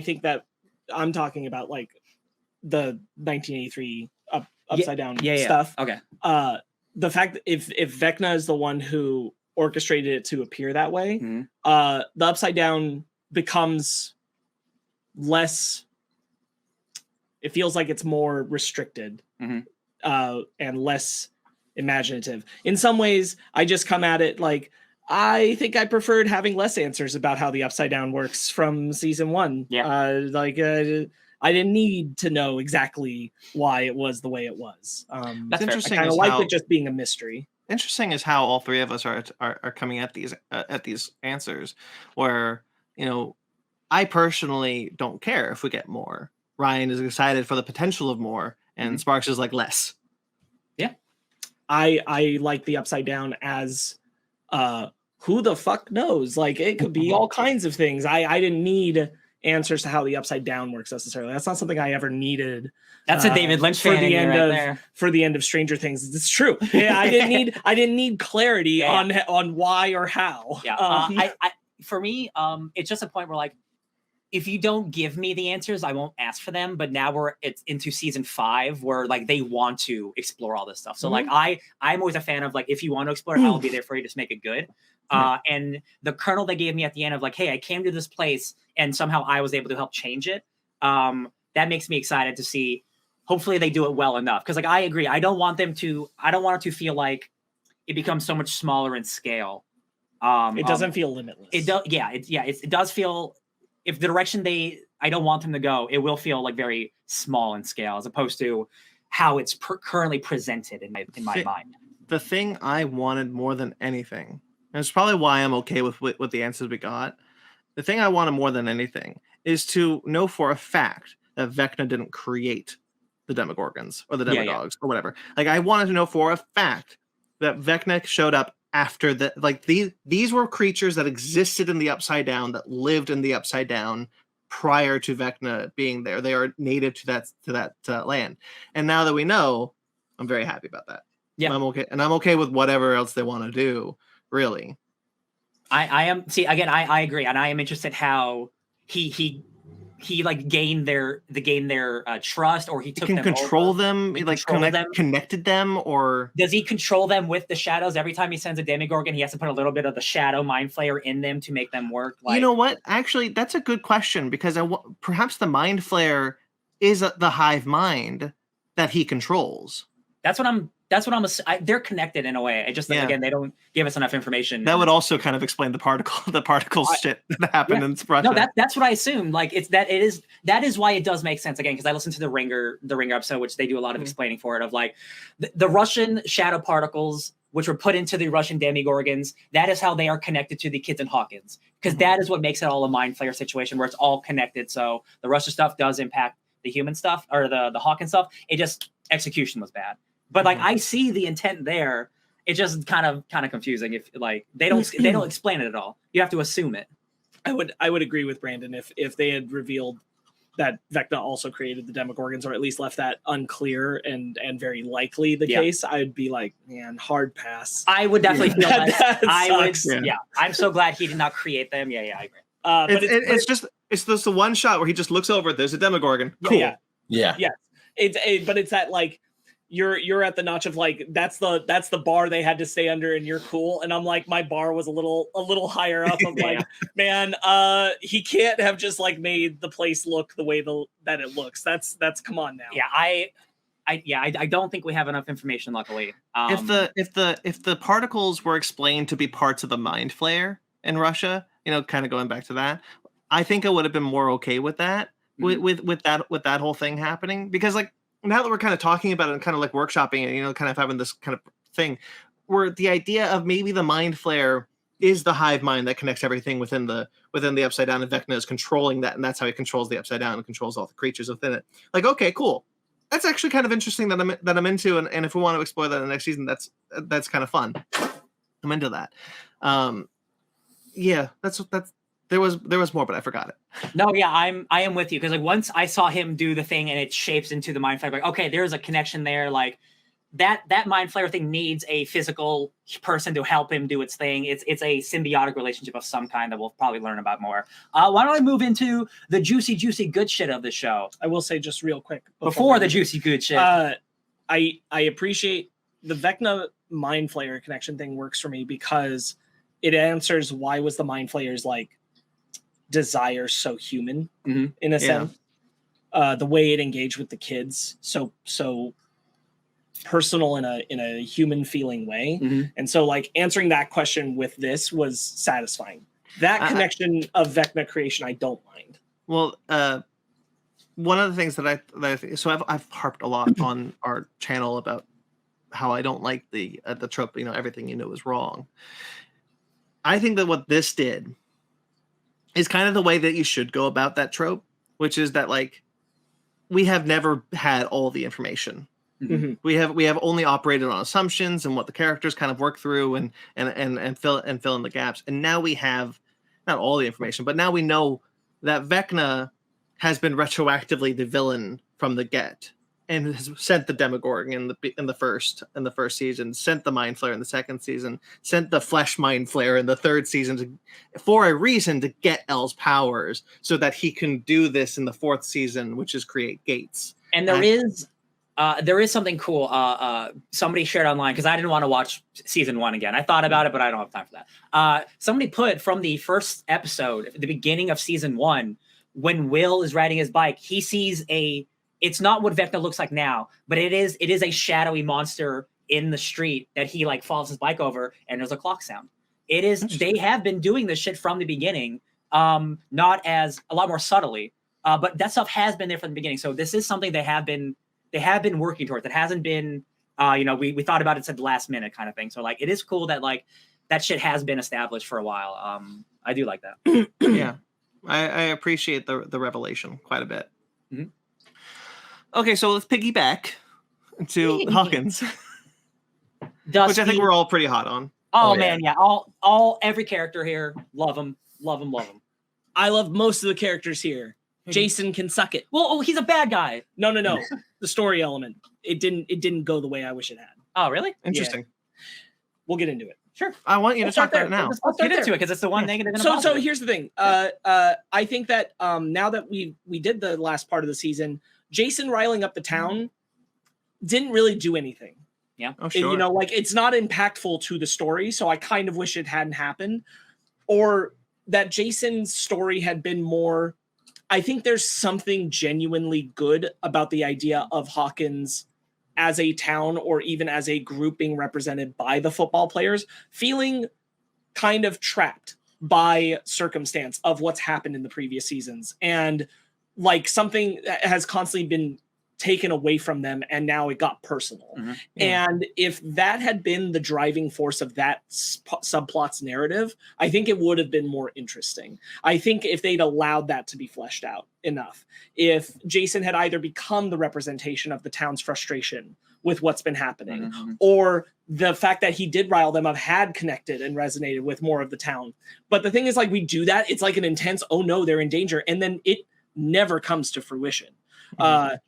think that I'm talking about the 1983 upside down stuff. Okay. The fact that if Vecna is the one who orchestrated it to appear that way, the Upside Down becomes less. It feels like it's more restricted and less imaginative. In some ways, I just come at it I think I preferred having less answers about how the Upside Down works from season 1. Yeah. I didn't need to know exactly why it was the way it was. That's interesting. I kind of like it just being a mystery. Interesting is how all three of us are coming at these answers. Where I personally don't care if we get more. Ryan is excited for the potential of more, and Sparkz is less. Yeah, I like the Upside Down as who the fuck knows? It could be all kinds of things. I didn't need answers to how the Upside Down works necessarily. That's not something I ever needed. That's a David Lynch fan for the end of Stranger Things. It's true. Yeah, I didn't need clarity on why or how. Yeah. For me, it's just a point where if you don't give me the answers, I won't ask for them. But now it's into season 5 where like they want to explore all this stuff. So like I'm always a fan of like, if you want to explore, I'll be there for you. Just make it good. And the kernel they gave me at the end of like, hey, I came to this place and somehow I was able to help change it. That makes me excited to see. Hopefully they do it well enough. Because like I agree, I don't want it to feel like it becomes so much smaller in scale. It doesn't feel limitless. It does. Yeah. It does feel. If the direction I don't want them to go, it will feel like very small in scale as opposed to how it's currently presented in my mind. The thing I wanted more than anything, and it's probably why I'm okay with the answers we got. The thing I wanted more than anything is to know for a fact that Vecna didn't create the Demogorgons or the Demodogs or whatever. Like I wanted to know for a fact that Vecna showed up after that. Like these were creatures that existed in the Upside Down, that lived in the Upside Down prior to Vecna being there. They are native to that land. And now that we know, I'm very happy about that. Yeah, I'm okay, and I'm okay with whatever else they want to do. Really, I am. See, again, I agree, and I am interested how he like gained their trust, or he can control them, like connected them, or does he control them with the shadows? Every time he sends a Demogorgon, he has to put a little bit of the shadow mind flayer in them to make them work. Like, you know what? Actually, that's a good question, because perhaps the mind flayer is the hive mind that he controls. That's what I'm. They're connected in a way. Again, they don't give us enough information. That would also kind of explain the particles shit that happened in Russia. No, that's what I assume. Like that is why it does make sense again, because I listened to the Ringer episode, which they do a lot of explaining for it, of like the Russian shadow particles, which were put into the Russian Demogorgons. That is how they are connected to the kids in Hawkins, because that is what makes it all a mind flayer situation where it's all connected. So the Russia stuff does impact the human stuff or the Hawkins stuff. It just execution was bad. But like I see the intent there. It's just kind of confusing if like they don't explain it at all. You have to assume it. I would agree with Brandon if they had revealed that Vecna also created the Demogorgons, or at least left that unclear and very likely the case. I'd be like, man, hard pass. I would definitely feel that. Sucks. I'm so glad he did not create them. Yeah, I agree. But it's just the one shot where he just looks over. There's a Demogorgon. Cool. Yeah. But it's that like. You're at the notch of like that's the bar they had to stay under, and you're cool. And I'm like, my bar was a little higher up. I'm like, man, he can't have just like made the place look the way that it looks. That's come on now. Yeah, I don't think we have enough information, luckily. If the particles were explained to be parts of the mind flayer in Russia, kind of going back to that, I think I would have been more okay with that, with that whole thing happening, because like. Now that we're kind of talking about it and kind of like workshopping and, kind of having this kind of thing where the idea of maybe the mind flayer is the hive mind that connects everything within the Upside Down, and Vecna is controlling that. And that's how he controls the Upside Down and controls all the creatures within it. Like, okay, cool. That's actually kind of interesting that I'm into. And if we want to explore that in the next season, that's kind of fun. I'm into that. Yeah, that's there was more, but I forgot it. No, yeah, I am with you, because like once I saw him do the thing and it shapes into the mind flayer, like okay, there's a connection there. Like that mind flayer thing needs a physical person to help him do its thing. It's a symbiotic relationship of some kind that we'll probably learn about more. Why don't I move into the juicy good shit of the show? I will say just real quick before the juicy good shit. I appreciate the Vecna mind flayer connection thing works for me because it answers why was the mind flayer's like desire so human in a sense. The way it engaged with the kids so personal in a human feeling way. And so like answering that question with this was satisfying. That connection of Vecna creation I don't mind. Well, one of the things that I've harped a lot on our channel about how I don't like the trope, everything is wrong. I think that what this did is kind of the way that you should go about that trope, which is that like we have never had all the information. We have only operated on assumptions and what the characters kind of work through and fill in the gaps. And now we have not all the information, but now we know that Vecna has been retroactively the villain from the get. and has sent the Demogorgon in the first season, sent the Mind Flayer in the second season, sent the Flesh Mind Flayer in the third season for a reason to get L's powers, so that he can do this in the fourth season, which is create gates. And there is something cool. Somebody shared online, because I didn't want to watch season 1 again. I thought about it, but I don't have time for that. Somebody put from the first episode, at the beginning of season 1, when Will is riding his bike, he sees it's not what Vecna looks like now, but it is a shadowy monster in the street that he like falls his bike over, and there's a clock sound. They have been doing this shit from the beginning, not as a lot more subtly, but that stuff has been there from the beginning. So this is something they have been working towards. It hasn't been, we thought about it at the last minute kind of thing. So like, it is cool that like that shit has been established for a while. I do like that. Yeah, I appreciate the revelation quite a bit. Mm-hmm. Okay, so let's piggyback to Hawkins, Dusty, which I think we're all pretty hot on. Oh man, yeah. Every character here, love him. I love most of the characters here. Jason can suck it. Well, he's a bad guy. No. The story element. It didn't go the way I wish it had. Oh, really? Interesting. Yeah. We'll get into it. Sure. I want you to talk about it now. Let's get into it, because it's the one negative. So here's the thing. I think that now that we did the last part of the season, Jason riling up the town didn't really do anything. Yeah. Oh, sure. Like it's not impactful to the story. So I kind of wish it hadn't happened, or that Jason's story had been more. I think there's something genuinely good about the idea of Hawkins as a town, or even as a grouping represented by the football players, feeling kind of trapped by circumstance of what's happened in the previous seasons. And like something that has constantly been taken away from them, and now it got personal. Mm-hmm. Yeah. And if that had been the driving force of that subplot's narrative, I think it would have been more interesting. I think if they'd allowed that to be fleshed out enough, if Jason had either become the representation of the town's frustration with what's been happening, mm-hmm. or the fact that he did rile them up had connected and resonated with more of the town. But the thing is, like, we do that, it's like an intense, oh no, they're in danger, and then it never comes to fruition.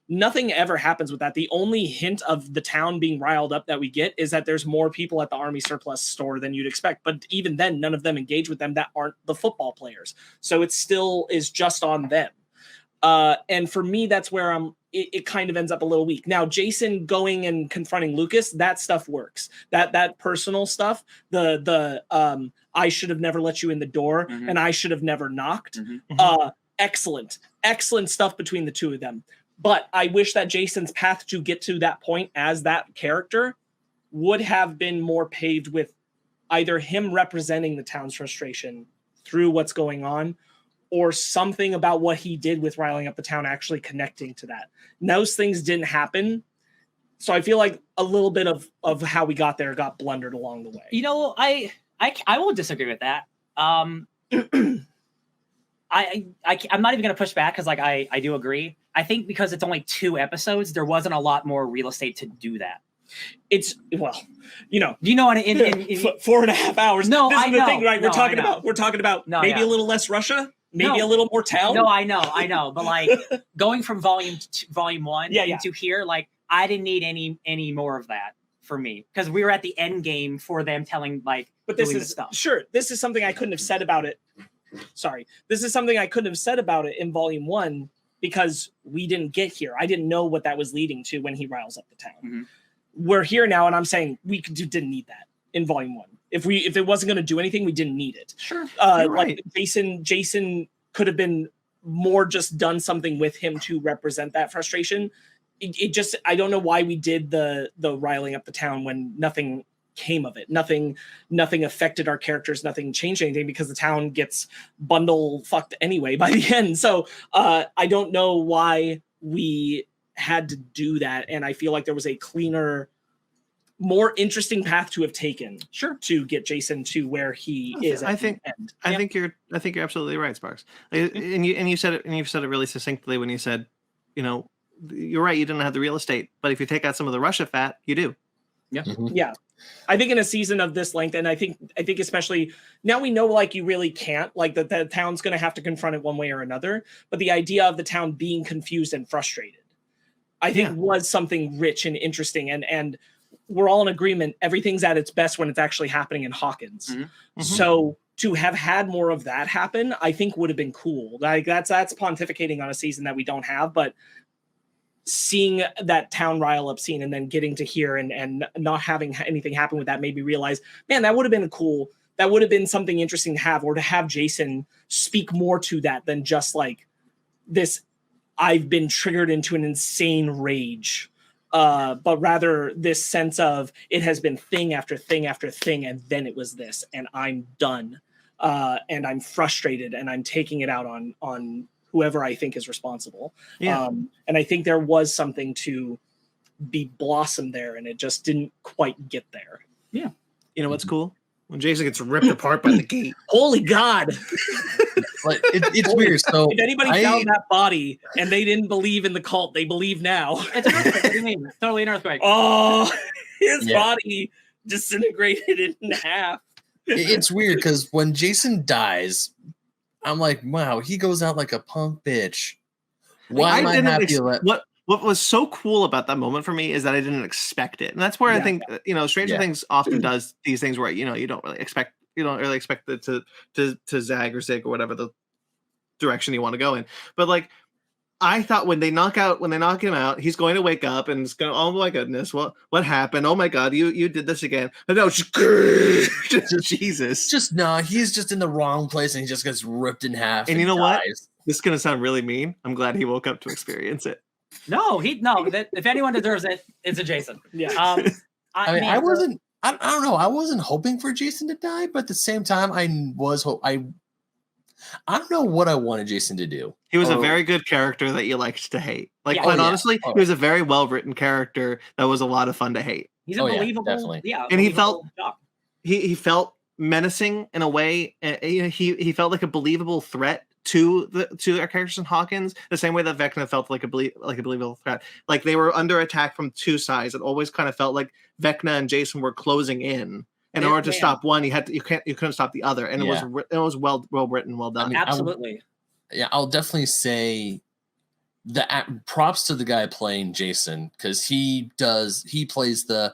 Nothing ever happens with that. The only hint of the town being riled up that we get is that there's more people at the army surplus store than you'd expect. But even then, none of them engage with them that aren't the football players. So it still is just on them. And for me, that's where it kind of ends up a little weak. Now, Jason going and confronting Lucas, that stuff works. That personal stuff, the I should have never let you in the door, mm-hmm. and I should have never knocked. Mm-hmm. Excellent stuff between the two of them. But I wish that Jason's path to get to that point as that character would have been more paved with either him representing the town's frustration through what's going on, or something about what he did with riling up the town actually connecting to that. And those things didn't happen. So I feel like a little bit of how we got there got blundered along the way. I will disagree with that. I'm not even going to push back, because like I do agree. I think because it's only 2 episodes, there wasn't a lot more real estate to do that. It's, well, in 4.5 hours. No, this is I the know. thing, right? No, we're talking about maybe a little less Russia, maybe a little more town. No, I know. But like going from volume 1 into here, like I didn't need any more of that for me, because we were at the end game for them telling like. But this is stuff. Sure. This is something I couldn't have said about it. Sorry. This is something I couldn't have said about it in volume 1, because we didn't get here. I didn't know what that was leading to when he riles up the town. Mm-hmm. We're here now, and I'm saying we didn't need that in volume 1. If it wasn't going to do anything, we didn't need it. Sure. Like right. Jason could have been more just done something with him to represent that frustration. It just, I don't know why we did the riling up the town when nothing came of it. Nothing affected our characters. Nothing changed anything, because the town gets bundle fucked anyway by the end. So I don't know why we had to do that. And I feel like there was a cleaner, more interesting path to have taken. Sure. To get Jason to where he is. I think you're absolutely right, Sparkz. And you said it, and you've said it really succinctly when you said, you're right. You didn't have the real estate, but if you take out some of the Russia fat, you do. Yeah. Mm-hmm. Yeah. I think in a season of this length, and I think especially now we know, like, you really can't, like, the town's going to have to confront it one way or another. But the idea of the town being confused and frustrated, I think was something rich and interesting, and we're all in agreement. Everything's at its best when it's actually happening in Hawkins. So to have had more of that happen, I think would have been cool. Like that's pontificating on a season that we don't have, but seeing that town rile up scene and then getting to here and not having anything happen with that made me realize, man, that would have been cool. That would have been something interesting to have, or to have Jason speak more to that than just like this, I've been triggered into an insane rage. But rather this sense of it has been thing after thing after thing, and then it was this, and I'm done. And I'm frustrated, and I'm taking it out on whoever I think is responsible. And I think there was something to be blossomed there, and it just didn't quite get there. Yeah. You know what's cool? When Jason gets ripped apart by the gate. Holy God. Like it's weird. So if anybody found that body and they didn't believe in the cult, they believe now. It's an earthquake. What do you mean? It's totally an earthquake. Oh, his body disintegrated in half. It's weird because when Jason dies, I'm like, wow, he goes out like a punk bitch. Why am I happy? What was so cool about that moment for me is that I didn't expect it, and that's where I think Stranger Things often does these things where you don't really expect it to zag or zig or whatever the direction you want to go in. But like, I thought when they knock him out, he's going to wake up and it's going, oh my goodness, what happened? Oh my God, you did this again. But no, just Jesus. He's just in the wrong place and he just gets ripped in half. And you know what? This is going to sound really mean. I'm glad he woke up to experience it. No, if anyone deserves it, it's a Jason. Yeah. I don't know. I wasn't hoping for Jason to die, but at the same time, I don't know what I wanted Jason to do. He was a very good character that you liked to hate. Like, quite honestly, he was a very well-written character that was a lot of fun to hate. He's unbelievable. Definitely. Yeah, and he felt menacing in a way. He felt like a believable threat to our characters in Hawkins, the same way that Vecna felt like a believable threat. Like they were under attack from two sides. It always kind of felt like Vecna and Jason were closing in. In order to stop one, you couldn't stop the other, and it was well written, well done. Absolutely. I'll definitely say props to the guy playing Jason, because he plays the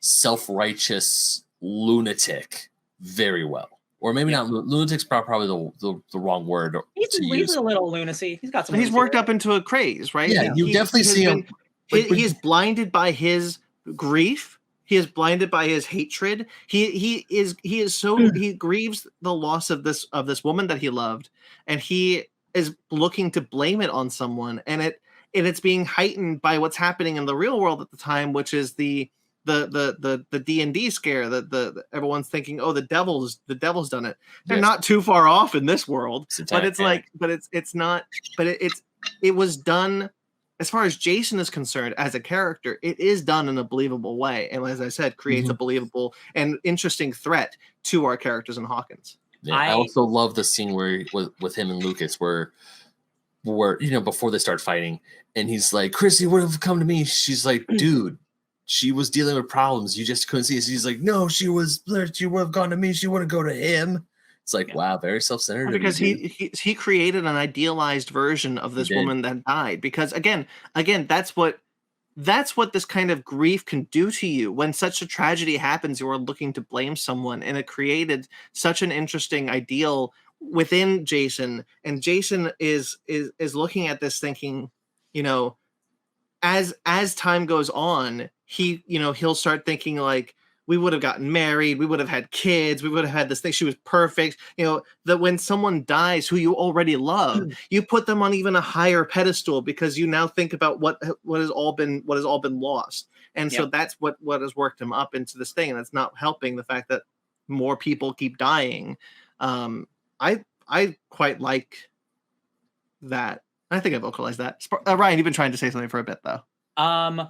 self-righteous lunatic very well. Or maybe not. Lunatic's probably the wrong word to use. He's a little lunacy. He's got some. He's worked up into a craze, right? Yeah, you definitely see him. He is blinded by his grief. He is blinded by his hatred. He grieves the loss of this woman that he loved, and he is looking to blame it on someone, and it's being heightened by what's happening in the real world at the time, which is the D&D scare that everyone's thinking, oh, the devil's done it. They're not too far off in this world, but it was done. As far as Jason is concerned, as a character, it is done in a believable way, and as I said, creates a believable and interesting threat to our characters in Hawkins. Yeah, I also love the scene where with him and Lucas, where before they start fighting, and he's like, "Chrissy would have come to me." She's like, "Dude, she was dealing with problems. You just couldn't see it." She's like, "No, she would have gone to me. She wouldn't go to him." It's like, wow, very self-centered. Because he created an idealized version of this woman that died. Because again, that's what this kind of grief can do to you. When such a tragedy happens, you are looking to blame someone, and it created such an interesting ideal within Jason. And Jason is looking at this thinking, as time goes on, he'll start thinking like, we would have gotten married, we would have had kids, we would have had this thing. She was perfect. That when someone dies who you already love, you put them on even a higher pedestal because you now think about what has all been lost. And so that's what has worked him up into this thing. And it's not helping the fact that more people keep dying. I quite like that. I think I vocalized that. Ryan, you've been trying to say something for a bit though. I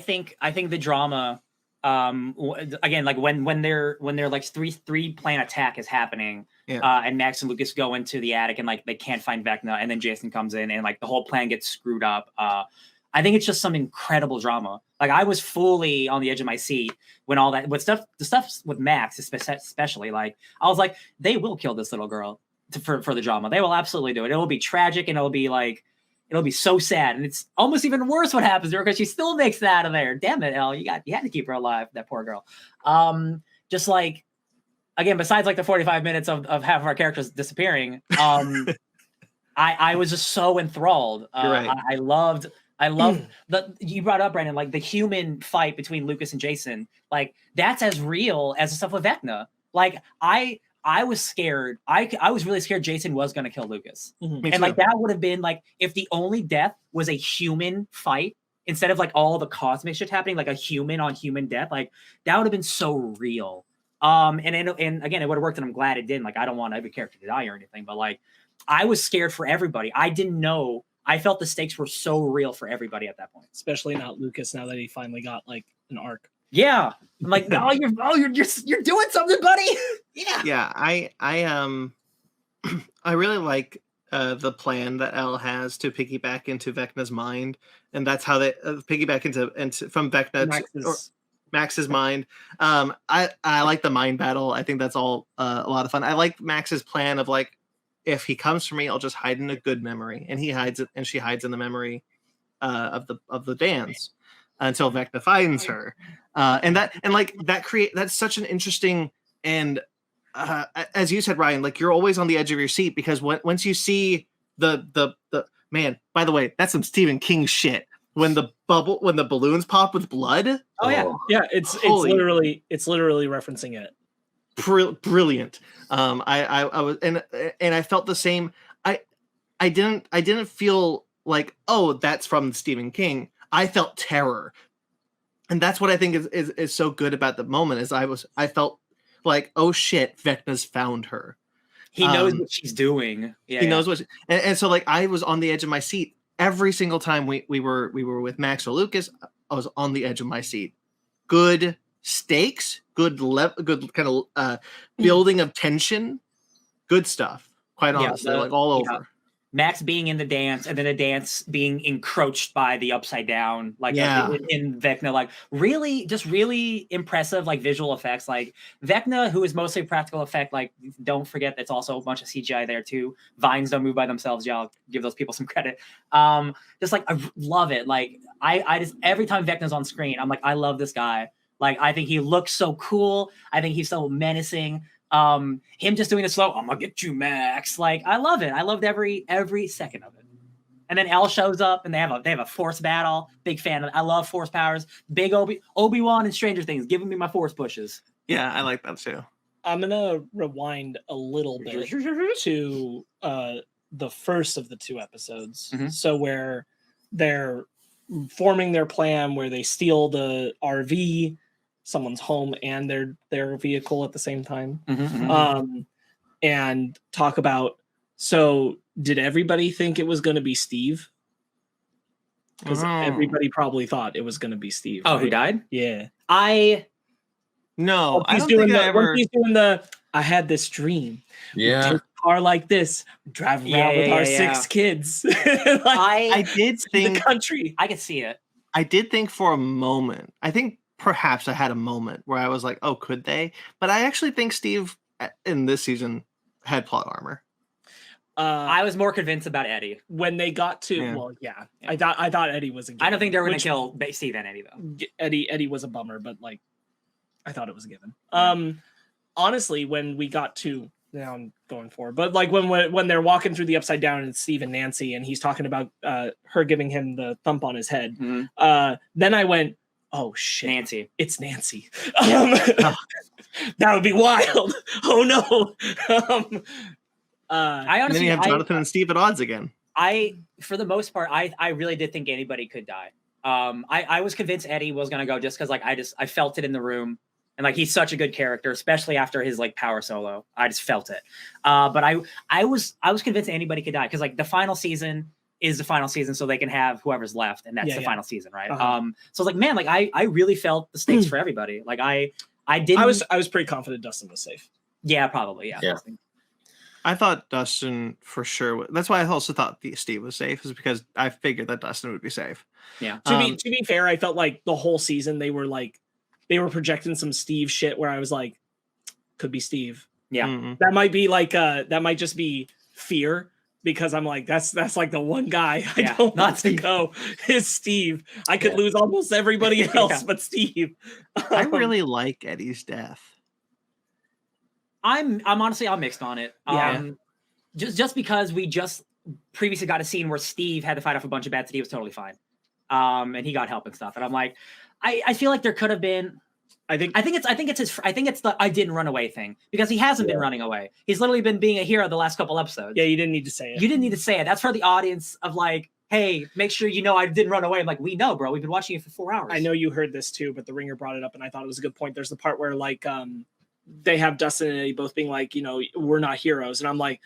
think the drama, again, like when they're like three plan attack is happening, and Max and Lucas go into the attic and like they can't find Vecna, and then Jason comes in and like the whole plan gets screwed up. I think it's just some incredible drama. Like I was fully on the edge of my seat when all that, the stuff with Max especially, like I was like, they will kill this little girl for the drama. They will absolutely do it. It will be tragic, and it'll be like, It'll be so sad, and it's almost even worse what happens to her because she still makes it out of there. Damn it, Elle, you had to keep her alive, that poor girl. Just like, again, besides like the 45 minutes of half of our characters disappearing, I was just so enthralled. You're right. I loved you brought up, Brandon, like the human fight between Lucas and Jason. Like that's as real as the stuff with Vecna. Like I was scared. I was really scared Jason was going to kill Lucas. And like that would have been like if the only death was a human fight instead of like all the cosmic shit happening, like a human on human death, like that would have been so real. And again, it would have worked, and I'm glad it didn't. Like I don't want every character to die or anything, but like I was scared for everybody. I didn't know. I felt the stakes were so real for everybody at that point. Especially not Lucas now that he finally got like an arc. Yeah. I'm like, you're doing something, buddy. Yeah. Yeah, I really like the plan that Elle has to piggyback into Vecna's mind, and that's how they piggyback into from Vecna Max's mind. I like the mind battle. I think that's all a lot of fun. I like Max's plan of like, if he comes for me, I'll just hide in a good memory, and he hides it, and she hides in the memory of the dance until Vecna finds her. That's such an interesting, and as you said, Ryan, like you're always on the edge of your seat because once you see the man, by the way, that's some Stephen King shit. When the balloons pop with blood. Oh yeah. Yeah. It's literally referencing it. Brilliant. I was, and I felt the same. I didn't feel like, oh, that's from Stephen King. I felt terror. And that's what I think is so good about the moment is I felt like, oh shit, Vecna's found her. He knows what she's doing. Yeah, he knows what, and so like I was on the edge of my seat every single time we were with Max or Lucas. I was on the edge of my seat. Good stakes, good kind of building of tension, good stuff. Quite honestly, like all over. Yeah. Max being in the dance, and then the dance being encroached by the upside down, like in Vecna, like really impressive, like visual effects. Like Vecna, who is mostly practical effect, like don't forget that's also a bunch of CGI there too. Vines don't move by themselves, y'all. Give those people some credit. Just like I love it. Like I just every time Vecna's on screen, I'm like, I love this guy. Like I think he looks so cool. I think he's so menacing. Him just doing the slow, I'm gonna get you, Max. Like I love it. I loved every second of it. And then Elle shows up and they have a force battle. Big fan of it. I love force powers. Big Obi-Wan and Stranger Things giving me my force pushes. Yeah, I like that too. I'm gonna rewind a little bit to the first of the two episodes. Mm-hmm. So where they're forming their plan, where they steal the RV, someone's home and their vehicle at the same time. Mm-hmm. And talk about, so did everybody think it was going to be Steve? Because everybody probably thought it was going to be Steve. Oh, right? Who died? Yeah. No, I don't think I ever... He's doing I had this dream. Yeah. Take a car like this, drive around with our 6 kids. Like, I did think... the country. I could see it. I did think for a moment, I think perhaps I had a moment where I was like, oh, could they? But I actually think Steve in this season had plot armor. I was more convinced about Eddie when they got to. I thought Eddie was a given. I don't think they were going to kill Steve and Eddie though. Eddie was a bummer, but like I thought it was a given. Honestly, when we got to now I'm going forward, but like when they're walking through the upside down and Steve and Nancy and he's talking about her giving him the thump on his head, then I went, oh shit, Nancy. It's Nancy. That would be wild. Oh no. I honestly, and then you have Jonathan and Steve at odds again. For the most part, I really did think anybody could die. I was convinced Eddie was gonna go just because like I felt it in the room, and like he's such a good character, especially after his like power solo. I just felt it. But I was convinced anybody could die because like the final season is the final season, so they can have whoever's left, and that's the final season, right? So it's like, man, like I really felt the stakes for everybody. Like I didn't. I was pretty confident Dustin was safe. Yeah, probably. Yeah. I thought Dustin for sure. That's why I also thought Steve was safe, is because I figured that Dustin would be safe. Yeah. To be fair, I felt like the whole season they were projecting some Steve shit where I was like, could be Steve. Yeah. That might be like that might just be fear. because I'm like, that's like the one guy I Yeah, don't not want to Steve. go is Steve. I could Yeah. lose almost everybody else Yeah. but Steve. I really like Eddie's death. I'm honestly I'm mixed on it. Yeah. Just because we just previously got a scene where Steve had to fight off a bunch of bats and he was totally fine. And he got help and stuff. And I'm like, I feel like there could have been. I think it's the I didn't run away thing, because he hasn't been running away. He's literally been being a hero the last couple episodes. Yeah, you didn't need to say it. You didn't need to say it. That's for the audience of like, hey, make sure you know I didn't run away. I'm like, we know, bro. We've been watching it for 4 hours. I know you heard this too, but the Ringer brought it up and I thought it was a good point. There's the part where like they have Dustin and Eddie both being like, you know, we're not heroes. And I'm like,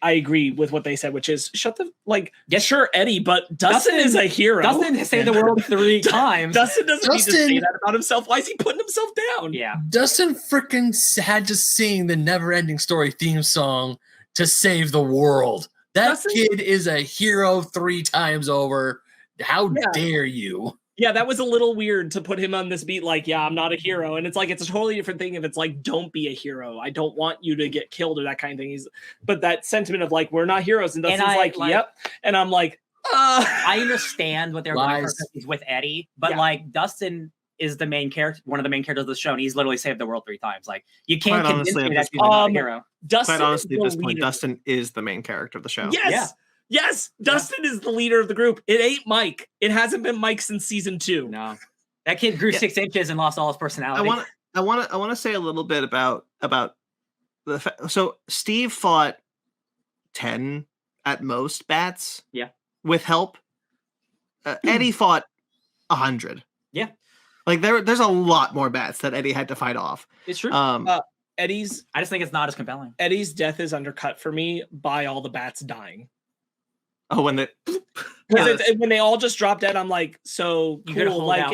I agree with what they said, which is sure, Eddie, but Dustin is a hero. Dustin has saved the world 3 times. Dustin doesn't need to say that about himself. Why is he putting himself down? Yeah. Dustin freaking had to sing the Never Ending Story theme song to save the world. That kid is a hero 3 times over. How dare you? Yeah, that was a little weird to put him on this beat like, yeah, I'm not a hero. And it's like, it's a totally different thing if it's like, don't be a hero. I don't want you to get killed or that kind of thing. But that sentiment of like, we're not heroes. And Dustin's like, yep. And I'm like, I understand what they're going for with Eddie, but like Dustin is the main character, one of the main characters of the show, and he's literally saved the world 3 times. Like, you can't convince me that he's not a hero. Quite honestly, at this point, Dustin is the main character of the show. Yes. Yeah. Yes, Dustin is the leader of the group. It ain't Mike. It hasn't been Mike since season 2. No, that kid grew 6 inches and lost all his personality. I want to say a little bit about the so Steve fought 10 at most bats. Yeah, with help. Eddie fought 100. Yeah, like there's a lot more bats that Eddie had to fight off. It's true. Eddie's. I just think it's not as compelling. Eddie's death is undercut for me by all the bats dying. Oh, when they all just drop dead, I'm like, so cool. Like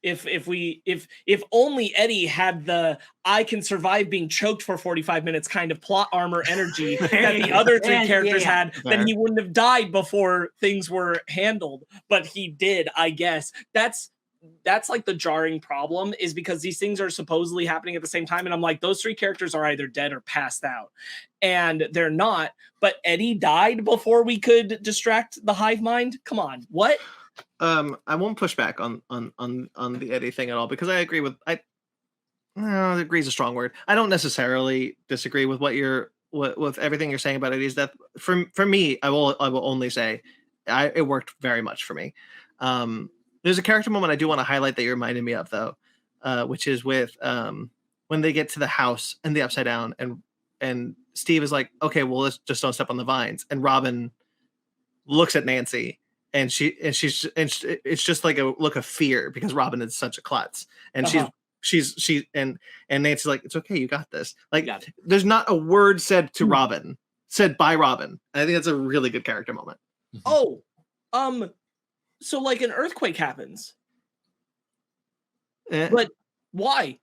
if only Eddie had the I can survive being choked for 45 minutes kind of plot armor energy that the other 3 characters had, then he wouldn't have died before things were handled. But he did, I guess. That's like the jarring problem, is because these things are supposedly happening at the same time. And I'm like, those 3 characters are either dead or passed out, and they're not. But Eddie died before we could distract the hive mind. Come on. What? I won't push back on the Eddie thing at all, because I agree with, agree is a strong word. I don't necessarily disagree with with everything you're saying about Eddie's death. For me, I will only say it worked very much for me. There's a character moment I do want to highlight that you reminded me of, though, which is with when they get to the house and the Upside Down, and Steve is like, okay, well, let's just don't step on the vines. And Robin looks at Nancy, and it's just like a look of fear, because Robin is such a klutz, and and Nancy's like, it's okay, you got this. Like, there's not a word said to Robin, said by Robin. And I think that's a really good character moment. Oh, so like an earthquake happens, but why?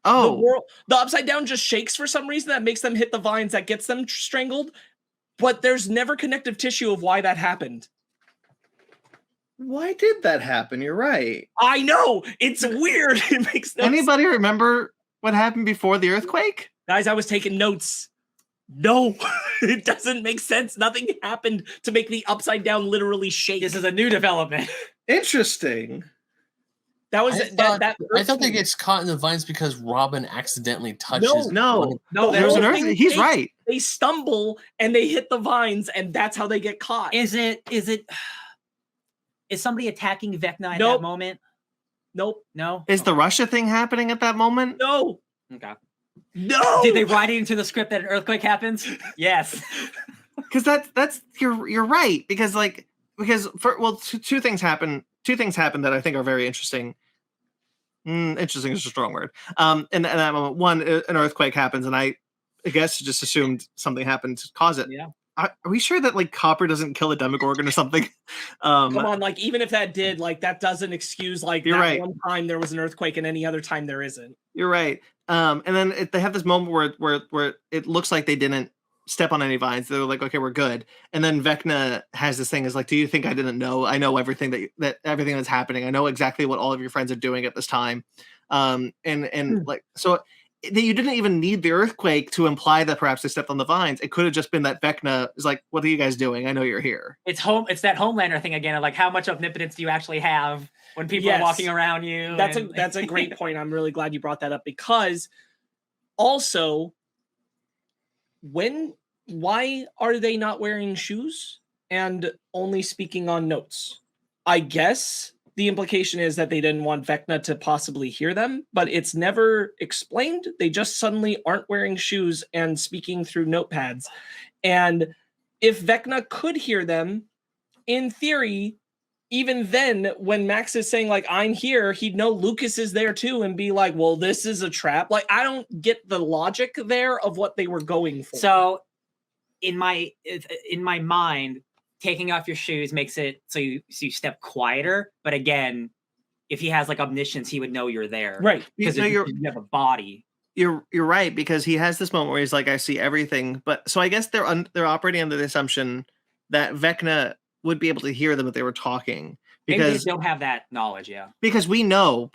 Oh, the Upside Down just shakes for some reason that makes them hit the vines that gets them strangled, but there's never connective tissue of why that happened. Why did that happen? You're right. I know, it's weird. It makes no Anybody remember what happened before the earthquake? Guys, I was taking notes. No, it doesn't make sense. Nothing happened to make the Upside Down literally shake. This is a new development. Interesting. That was I thought they get caught in the vines because Robin accidentally touches. No. There's an earth. He's right. They stumble and they hit the vines, and that's how they get caught. Is somebody attacking Vecna at that moment? Nope. No. Is the Russia thing happening at that moment? No. Okay. No. Did they write it into the script that an earthquake happens? Yes. Because that's you're right. Because two things happen. 2 things happen that I think are very interesting. Interesting is a strong word. In that moment, one, an earthquake happens, and I guess just assumed something happened to cause it. Yeah. Are we sure that like copper doesn't kill a Demogorgon or something? Come on, like even if that did, like that doesn't excuse like you're that right. One time there was an earthquake and any other time there isn't. You're right. And then they have this moment where it looks like they didn't step on any vines. They're like, okay, we're good. And then Vecna has this thing is like, do you think I didn't know? I know everything that everything that's happening. I know exactly what all of your friends are doing at this time. Like, so you didn't even need the earthquake to imply that perhaps they stepped on the vines. It could have just been that Vecna is like, "What are you guys doing? I know you're here." It's that Homelander thing again of like, how much omnipotence do you actually have when people are walking around you? That's a great point. I'm really glad you brought that up, because also, why are they not wearing shoes and only speaking on notes? I guess the implication is that they didn't want Vecna to possibly hear them, but it's never explained. They just suddenly aren't wearing shoes and speaking through notepads. And if Vecna could hear them, in theory, even then, when Max is saying, like, I'm here, he'd know Lucas is there too and be like, well, this is a trap. Like, I don't get the logic there of what they were going for. So in my mind, taking off your shoes makes it so you step quieter. But again, if he has like omniscience, he would know you're there, right? Because you have a body. You're right, because he has this moment where he's like, I see everything. But so I guess they're operating under the assumption that Vecna would be able to hear them if they were talking. Maybe Because they don't have that knowledge, yeah. Because we know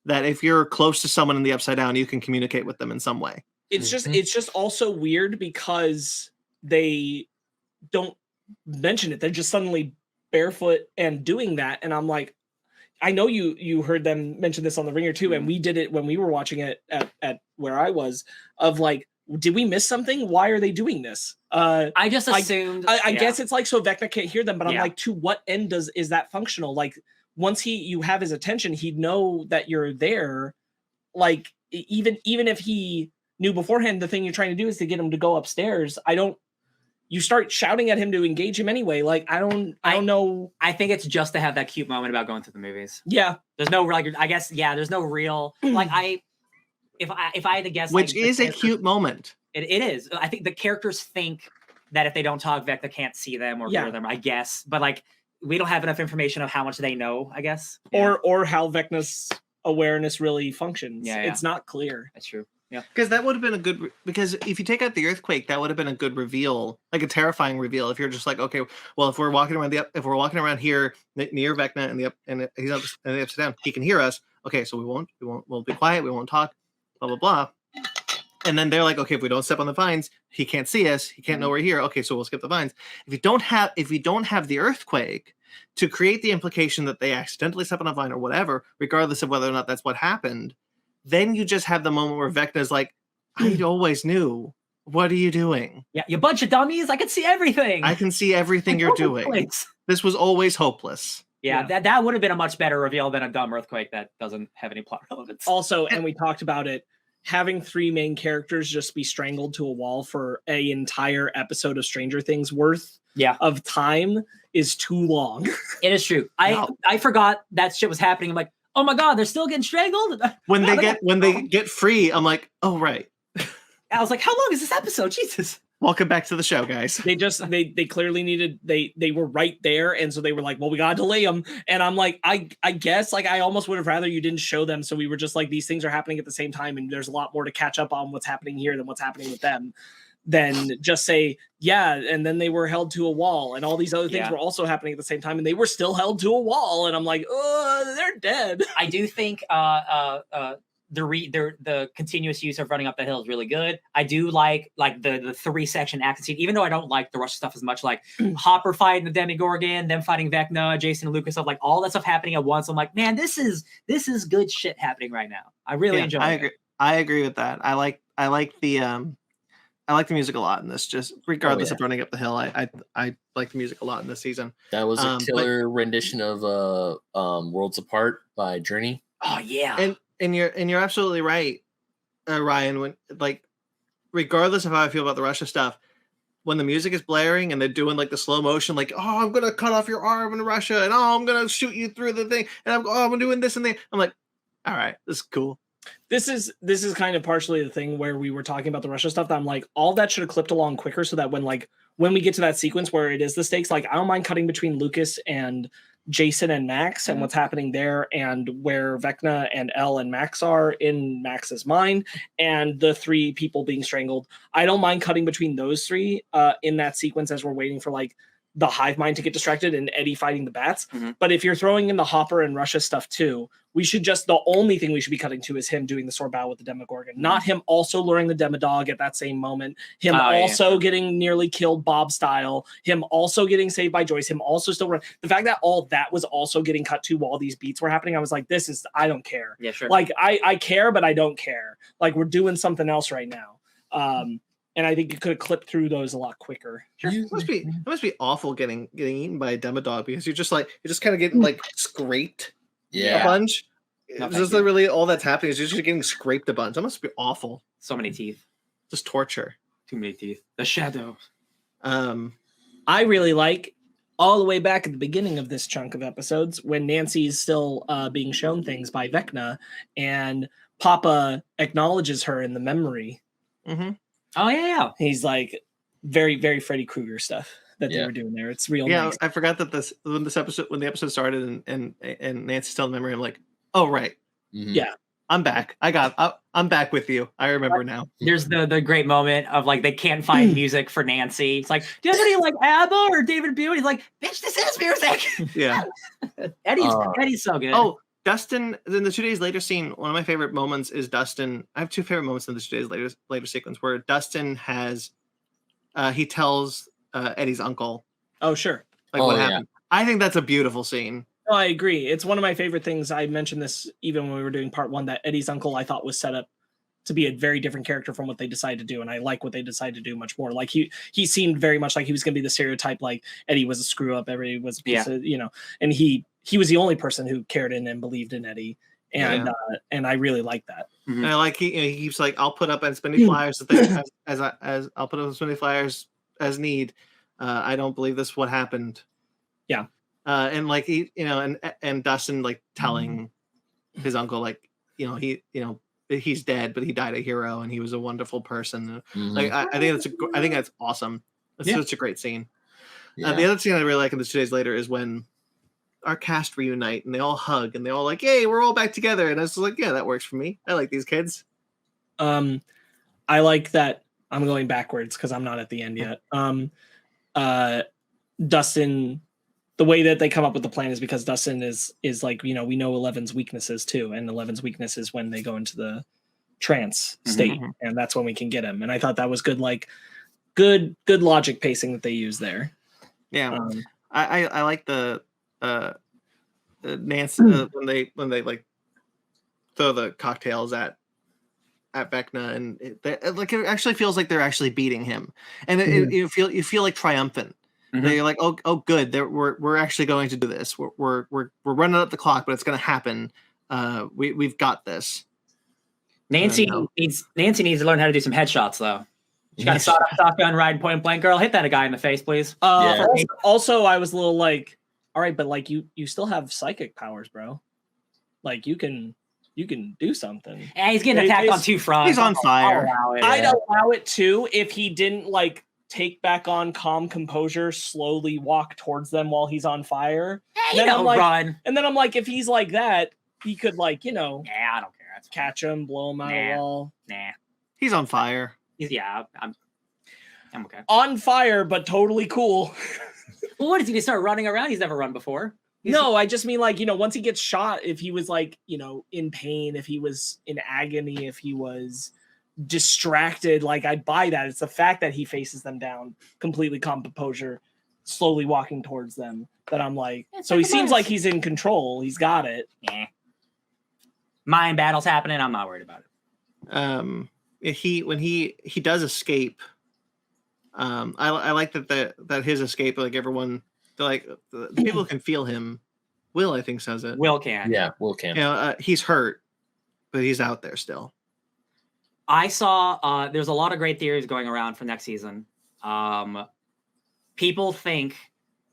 that if you're close to someone in the Upside Down, you can communicate with them in some way. It's just also weird because they don't mention it. They're just suddenly barefoot and doing that. And I'm like, I know you heard them mention this on The Ringer too, and we did it when we were watching it at where I was, of like, did we miss something? Why are they doing this? I just assumed. I guess it's like so Vecna can't hear them, but I'm like, to what end is that functional? Like, once you have his attention, he'd know that you're there. Like, even if he knew beforehand, the thing you're trying to do is to get him to go upstairs. You start shouting at him to engage him anyway. Like, I don't know. I think it's just to have that cute moment about going through the movies. Yeah. There's no, like, I guess, there's no real, like, if I had to guess, which is a cute moment. It is. I think the characters think that if they don't talk, Vecna can't see them or hear them, I guess. But like, we don't have enough information of how much they know, I guess. Or how Vecna's awareness really functions. Yeah. It's not clear. That's true. Yeah. Because that would have been because if you take out the earthquake, that would have been a good reveal, like a terrifying reveal. If you're just like, okay, well, if we're walking around here near Vecna and he's up in the Upside Down, he can hear us. Okay, so we'll be quiet, we won't talk, blah blah blah. And then they're like, okay, if we don't step on the vines, he can't see us, he can't know we're here. Okay, so we'll skip the vines. If you don't have the earthquake to create the implication that they accidentally step on a vine or whatever, regardless of whether or not that's what happened, then you just have the moment where Vecna's like, I always knew. What are you doing? Yeah, you bunch of dummies. I can see everything. I can see everything you're doing. This was always hopeless. Yeah. That would have been a much better reveal than a dumb earthquake that doesn't have any plot relevance. Also, and we talked about it, having three main characters just be strangled to a wall for an entire episode of Stranger Things worth of time is too long. It is true. I forgot that shit was happening. I'm like, oh my God, they're still getting strangled? When they get free, I'm like, oh right. I was like, how long is this episode? Jesus. Welcome back to the show, guys. They clearly needed, they were right there, and so they were like, well, we gotta delay them. And I'm like, I guess, like, I almost would have rather you didn't show them, so we were just like, these things are happening at the same time, and there's a lot more to catch up on what's happening here than what's happening with them. Then just say, and then they were held to a wall, and all these other things were also happening at the same time, and they were still held to a wall, and I'm like, oh, they're dead. I do think the continuous use of running up the hill is really good. I do like the 3-section action scene, even though I don't like the Russia stuff as much, like Hopper fighting the Demogorgon, them fighting Vecna, Jason and Lucas, stuff, like all that stuff happening at once. I'm like, man, this is good shit happening right now. I really enjoy it. I agree with that. I like the music a lot in this, just regardless of running up the hill. I like the music a lot in this season. That was a killer rendition of Worlds Apart by Journey. Oh yeah. And you're absolutely right, Ryan, when, like, regardless of how I feel about the Russia stuff, when the music is blaring and they're doing like the slow motion, like, oh, I'm gonna cut off your arm in Russia, and oh, I'm gonna shoot you through the thing, and I'm doing this and that. I'm like, all right, this is cool. This is kind of partially the thing where we were talking about the Russia stuff, that I'm like, all that should have clipped along quicker, so that when we get to that sequence where it is the stakes, like, I don't mind cutting between Lucas and Jason and Max and what's happening there, and where Vecna and Elle and Max are in Max's mind, and the 3 people being strangled. I don't mind cutting between those 3 in that sequence as we're waiting for like the hive mind to get distracted and Eddie fighting the bats. Mhm. But if you're throwing in the Hopper and Russia stuff too, the only thing we should be cutting to is him doing the sword battle with the Demogorgon, not him also luring the Demodog at that same moment, him also getting nearly killed Bob style, him also getting saved by Joyce, him also still run. The fact that all that was also getting cut to while these beats were happening, I was like, I don't care. Yeah, sure. Like I care, but I don't care. Like we're doing something else right now. And I think you could have clipped through those a lot quicker. Sure. It must be awful getting eaten by a Demodog because you're just kind of getting like scraped a bunch. No, This is really all that's happening is you're just getting scraped a bunch. That must be awful. So many teeth. Just torture. Too many teeth. The shadow. I really like all the way back at the beginning of this chunk of episodes when Nancy's still being shown things by Vecna and Papa acknowledges her in the memory. Mm-hmm. Oh yeah. He's like very, very Freddy Krueger stuff that they were doing there. It's real nice. I forgot that when the episode started and Nancy's telling the memory, I'm like, oh right. Mm-hmm. Yeah. I'm back. I'm back with you. I remember now. There's the great moment of like they can't find music for Nancy. It's like, do you have any like ABBA or David Bowie? He's like, bitch, this is music. Yeah. Eddie's so good. Oh, Dustin in the 2 days later scene. One of my favorite moments is Dustin. I have two favorite moments in the 2 days later sequence where Dustin has he tells Eddie's uncle. Oh sure. Like what happened. I think that's a beautiful scene. No, I agree. It's one of my favorite things. I mentioned this even when we were doing part 1, that Eddie's uncle I thought was set up to be a very different character from what they decided to do. And I like what they decided to do much more. Like he seemed very much like he was going to be the stereotype, like Eddie was a screw up, Eddie was a piece of, and he was the only person who cared in and believed in Eddie. And and I really like that. Mm-hmm. And I like he keeps like, I'll put up as many flyers as I'll put up as many flyers as need. I don't believe this what happened. Yeah. And like he, and Dustin like telling his uncle like, he's dead, but he died a hero and he was a wonderful person. Mm-hmm. Like I think that's awesome. It's such a great scene. Yeah. The other scene I really like in the 2 days later is when our cast reunite and they all hug and they all like, yay, we're all back together. And I was like, yeah, that works for me. I like these kids. I like that. I'm going backwards because I'm not at the end yet. Dustin, the way that they come up with the plan is because Dustin is like, we know Eleven's weaknesses too. And Eleven's weakness is when they go into the trance state. Mm-hmm. And that's when we can get him. And I thought that was good, like good logic pacing that they use there. Yeah. I like the Nancy when they like throw the cocktails at Vecna and it actually feels like they're actually beating him. And you feel like triumphant. Mm-hmm. They're like, oh, good. We're actually going to do this. We're running up the clock, but it's going to happen. We've got this. Nancy needs to learn how to do some headshots, though. She got a sawed-off shotgun, ride point blank. Girl, hit that guy in the face, please. Also, I was a little like, all right, but like you still have psychic powers, bro. Like you can do something. Yeah, he's getting attacked on 2 fronts. He's on fire. I'd allow it too if he didn't like take back on calm composure, slowly walk towards them while he's on fire. Hey, run. And then I'm like, if he's like that, he could like, Yeah, I don't care. That's catch him, blow him out of the wall. Nah. He's on fire. I'm okay. On fire, but totally cool. Well, what is he gonna start running around? He's never run before. No, I just mean like, once he gets shot, if he was like, in pain, if he was in agony, if he was distracted, like I'd buy that. It's the fact that he faces them down, completely calm composure, slowly walking towards them, that I'm like, so he seems like he's in control. He's got it. Yeah. Mind battles happening. I'm not worried about it. When he does escape, I like that his escape, like everyone, like the people can feel him. Will, I think, says it. Will can. Yeah, Will can. He's hurt, but he's out there still. I saw there's a lot of great theories going around for next season. People think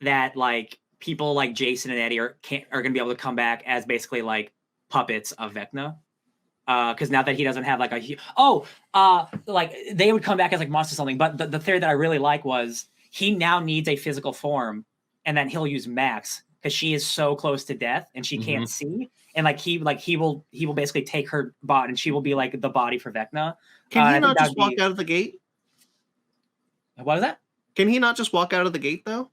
that like people like Jason and Eddie are going to be able to come back as basically like puppets of Vecna. Because now that he doesn't have like like they would come back as like monsters or something. But the theory that I really like was he now needs a physical form, and then he'll use Max because she is so close to death and she can't see. And like he will basically take her body and she will be like the body for Vecna. Can he not just walk out of the gate? What was that? Can he not just walk out of the gate though?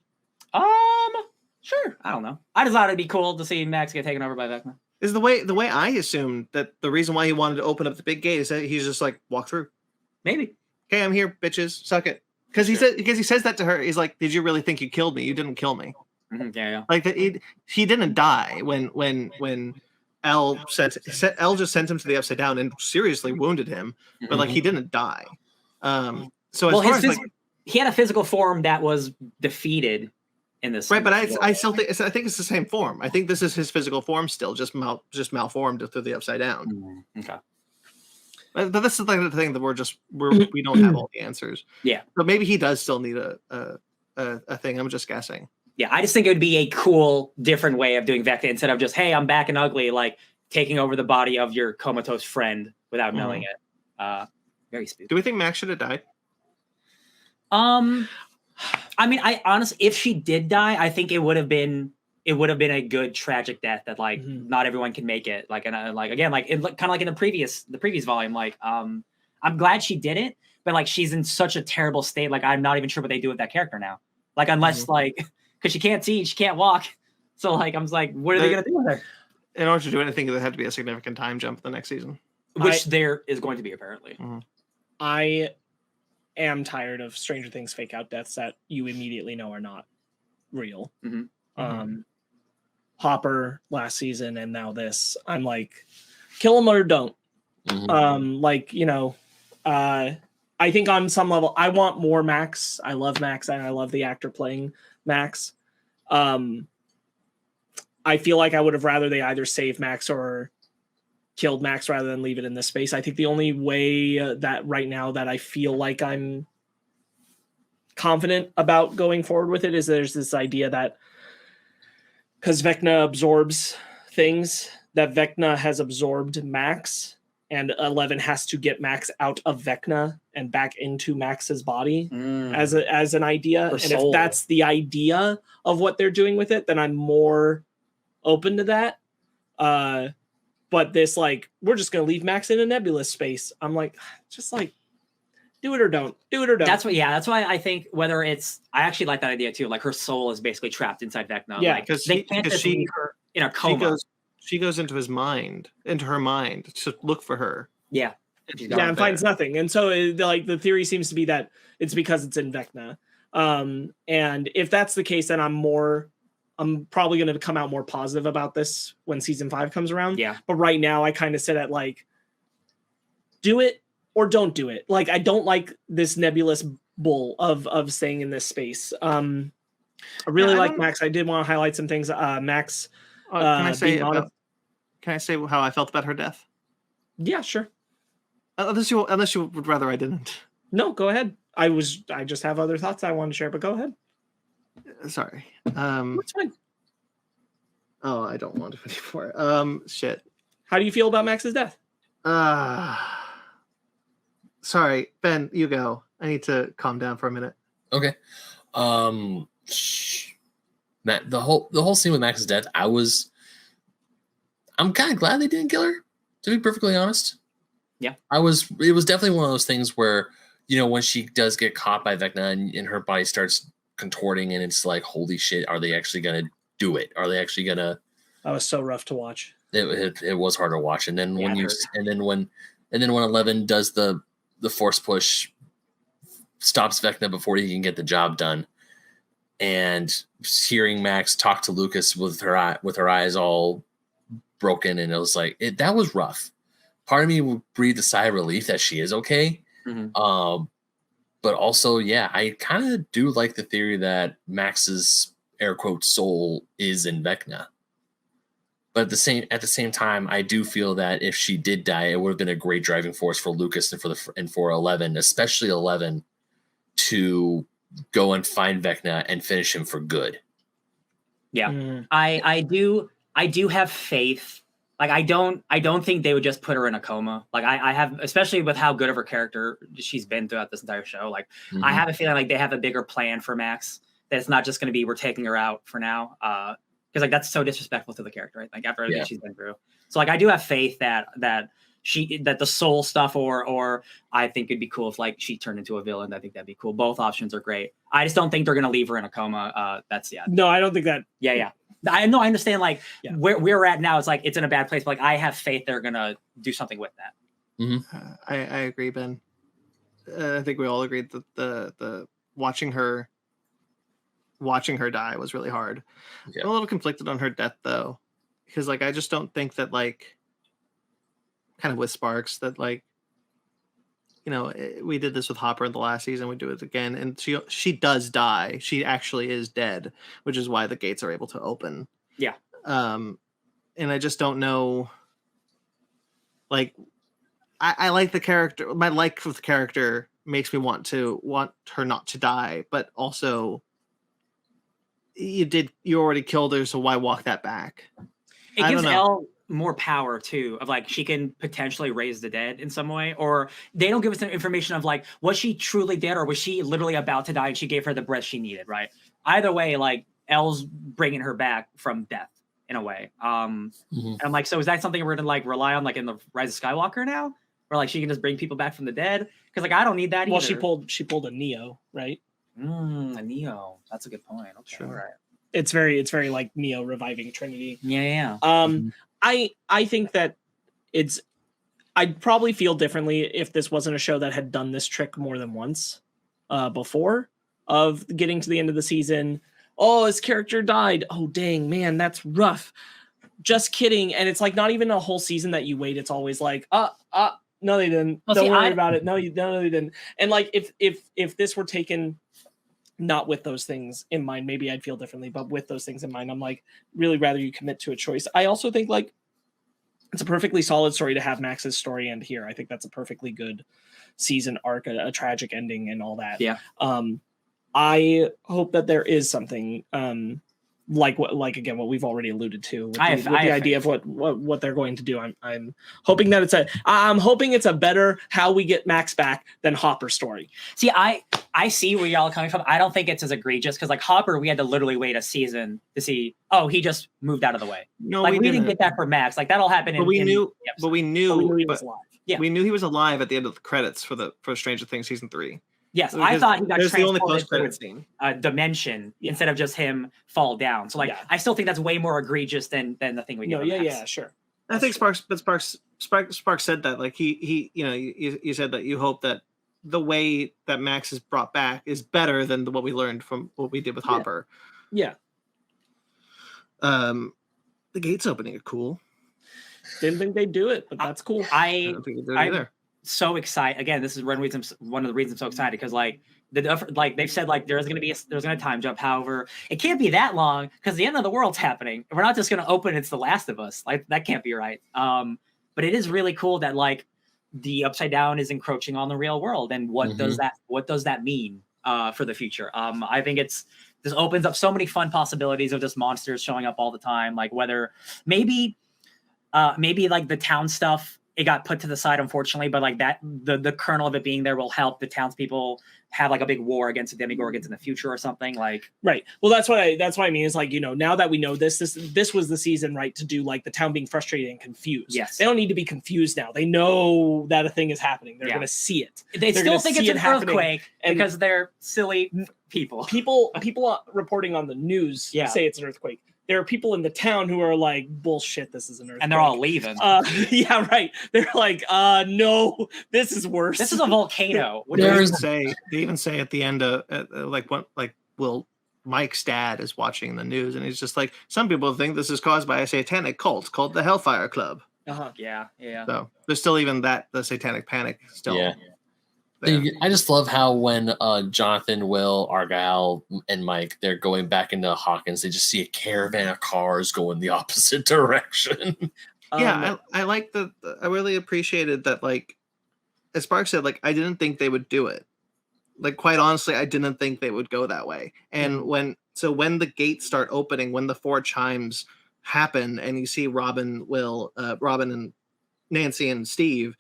Sure. I don't know. I just thought it'd be cool to see Max get taken over by Vecna. Is the way I assumed that the reason why he wanted to open up the big gate is that he's just like walk through. Maybe. Okay, I'm here, bitches, suck it. Because he says that to her. He's like, "Did you really think you killed me? You didn't kill me." Yeah. Like that, he didn't die when L just sent him to the Upside Down and seriously wounded him, but like he didn't die. So as far as he had a physical form that was defeated in this, right? But I still think it's the same form. I think this is his physical form still, just malformed through the Upside Down. Okay. But this is like the thing that we don't have all the answers. Yeah. But maybe he does still need a thing. I'm just guessing. Yeah, I just think it would be a cool, different way of doing Vecna instead of just, hey, I'm back and ugly, like taking over the body of your comatose friend without knowing it. Very spooky. Do we think Max should have died? I mean, I honestly, if she did die, I think it would have been a good tragic death that like not everyone can make it. Like, and like again, like kind of like in the previous volume, like I'm glad she didn't, but like she's in such a terrible state. Like I'm not even sure what they do with that character now. Like unless like because she can't see, she can't walk, so like I'm just like, what are they gonna do with her? In order to do anything, there had to be a significant time jump the next season, which there is going to be apparently. I am tired of Stranger Things fake out deaths that you immediately know are not real. Hopper last season and now this, I'm like, kill him or don't. Like, you know, I think on some level I want more Max. I love Max and I love the actor playing Max. I feel like I would have rather they either saved Max or killed Max rather than leave it in this space. I think the only way that right now that I feel like I'm confident about going forward with it is there's this idea that because Vecna absorbs things, that Vecna has absorbed Max and 11 has to get Max out of Vecna and back into Max's body as an idea. And if that's the idea of what they're doing with it, then I'm more open to that. But this, like, we're just going to leave Max in a nebulous space. I'm like, just like, do it or don't. Do it or don't. That's why I think whether it's, I actually like that idea too. Like her soul is basically trapped inside Vecna. Yeah, because they can't just leave her in a coma. She goes into her mind to look for her. Yeah. And finds nothing. And so like the theory seems to be that it's because it's in Vecna. And if that's the case, then I'm probably going to come out more positive about this when season 5 comes around. Yeah. But right now I kind of sit at like, do it or don't do it. Like, I don't like this nebulous bull of staying in this space. I really like Max. I did want to highlight some things. Max, can I say how I felt about her death? Yeah, sure. Unless you would rather I didn't. No, go ahead. I just have other thoughts I wanted to share, but go ahead. Sorry. That's fine. Oh, I don't want to anymore. Shit. How do you feel about Max's death? Sorry, Ben, you go. I need to calm down for a minute. Okay. Matt, the whole scene with Max's death, I'm kind of glad they didn't kill her, to be perfectly honest. Yeah. It was definitely one of those things where, you know, when she does get caught by Vecna and her body starts contorting and it's like, holy shit, are they actually going to do it? Are they actually going to? That was so rough to watch. It was hard to watch. And then when 11 does the force push, stops Vecna before he can get the job done. And hearing Max talk to Lucas with her eyes all broken, and it was like that was rough. Part of me breathed a sigh of relief that she is okay. But also, yeah, I kind of do like the theory that Max's air quote soul is in Vecna. But at the same time, I do feel that if she did die, it would have been a great driving force for Lucas and for 11, especially 11, to go and find Vecna and finish him for good. Yeah, I do have faith. Like I don't think they would just put her in a coma. Like I have, especially with how good of her character she's been throughout this entire show. Like I have a feeling like they have a bigger plan for Max. That it's not just going to be we're taking her out for now. Because like that's so disrespectful to the character. I think after everything she's been through. So like I do have faith that the soul stuff, or I think it'd be cool if like she turned into a villain. I think that'd be cool. Both options are great. I just don't think they're gonna leave her in a coma. No, I don't think that. Yeah. I know. I understand. Like where we're at now, it's like it's in a bad place. But like I have faith they're gonna do something with that. Mm-hmm. I agree, Ben. I think we all agreed that the watching her die was really hard. Yeah. I'm a little conflicted on her death though, because like I just don't think that like kind of with Sparkz that like we did this with Hopper in the last season, we do it again, and she does die. She actually is dead, which is why the gates are able to open. Yeah. And I just don't know. Like, I like the character. My like for the character makes me want her not to die, but also you already killed her, so why walk that back? It gives Elle more power too, of like she can potentially raise the dead in some way, or they don't give us the information of like was she truly dead or was she literally about to die and she gave her the breath she needed, right? Either way, like Elle's bringing her back from death in a way. And I'm like, so is that something we're gonna like rely on like in the Rise of Skywalker now, where like she can just bring people back from the dead? Because like I don't need that either. Well, she pulled a Neo, right? A Neo. That's a good point. Okay, sure. All right. It's very like Neo reviving Trinity. Yeah. I think that I'd probably feel differently if this wasn't a show that had done this trick more than once before, of getting to the end of the season. Oh, his character died. Oh, dang, man, that's rough. Just kidding. And it's like not even a whole season that you wait. It's always like, no, they didn't. Well, don't worry about it. No, they didn't. And like if this were taken not with those things in mind, maybe I'd feel differently, but with those things in mind, I'm like, really rather you commit to a choice. I also think like it's a perfectly solid story to have Max's story end here. I think that's a perfectly good season arc, a tragic ending and all that. Yeah. I hope that there is something like again what we've already alluded to with the idea of what they're going to do. I'm hoping that I'm hoping it's a better how we get Max back than Hopper story. See, I see where y'all are coming from. I don't think it's as egregious because like Hopper, we had to literally wait a season to see. Oh, he just moved out of the way. No, like we didn't get that for Max. Like that'll happen. But we knew he was alive. Yeah, we knew he was alive at the end of the credits for Stranger Things season 3. Yes, I thought he got transported to a dimension instead of just him fall down. So like, I still think that's way more egregious than the thing we get. Yeah, sure. I think Sparkz said that like he you said that you hope that the way that Max is brought back is better than what we learned from what we did with Hopper. Yeah. The gates opening are cool. Didn't think they'd do it, but that's cool. I don't think they did either. So excited again. This is one of the reasons I'm so excited because like they've said like there's gonna be a time jump. However, it can't be that long because the end of the world's happening. We're not just gonna open it's The Last of Us. Like that can't be right. But it is really cool that like the Upside Down is encroaching on the real world, and what does that mean for the future? I think this opens up so many fun possibilities of just monsters showing up all the time. Like whether maybe like the town stuff. It got put to the side, unfortunately, but like that, the kernel of it being there will help the townspeople have like a big war against the Demigorgons in the future or something. Like, right. Well, that's what I mean. Is like now that we know this was the season, right, to do like the town being frustrated and confused. Yes, they don't need to be confused now. They know that a thing is happening. They're going to see it. They still think it's an earthquake because they're silly people. People reporting on the news say it's an earthquake. There are people in the town who are like, bullshit, this is an earthquake. And they're all leaving. Yeah, right. They're like, no, this is worse. This is a volcano. They even say at the end of Mike's dad is watching the news and he's just like, some people think this is caused by a satanic cult called the Hellfire Club. Yeah. So there's still even the satanic panic still. Yeah. I just love how when Jonathan, Will, Argyle, and Mike, they're going back into Hawkins, they just see a caravan of cars going the opposite direction. Yeah, I like I really appreciated that, like, as Sparkz said, like, I didn't think they would do it. Like, quite honestly, I didn't think they would go that way. And when the gates start opening, when the 4 chimes happen, and you see Robin and Nancy and Steve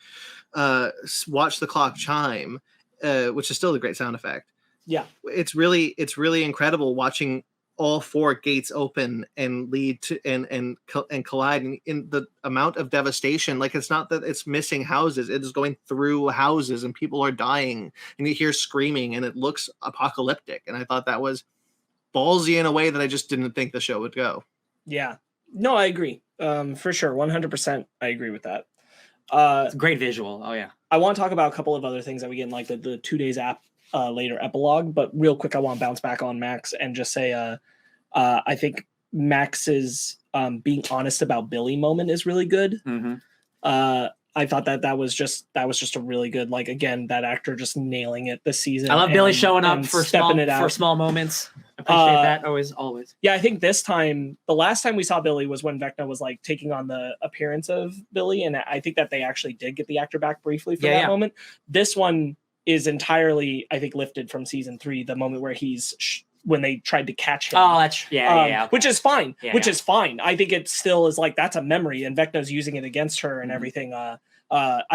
watch the clock chime, which is still a great sound effect. Yeah, it's really incredible watching all 4 gates open and lead to and collide, and in the amount of devastation, like it's not that it's missing houses, it is going through houses and people are dying and you hear screaming and it looks apocalyptic, and I thought that was ballsy in a way that I just didn't think the show would go. Yeah, no, I agree, for sure, 100%. I agree with that. It's a great visual. Oh yeah. I want to talk about a couple of other things that we get in like the 2 days later epilogue, but real quick, I want to bounce back on Max and just say, I think Max's being honest about Billy moment is really good. Mm-hmm. I thought that was just a really good, like, again, that actor just nailing it this season. I love Billy showing up for small moments. I appreciate that always. Yeah, I think this time, the last time we saw Billy was when Vecna was like taking on the appearance of Billy, and I think that they actually did get the actor back briefly for that moment. This one is entirely, I think, lifted from season 3, the moment where he's when they tried to catch him. Oh, that's okay. Which is fine. Is fine. I think it still is like, that's a memory, and Vecna's using it against her and everything. I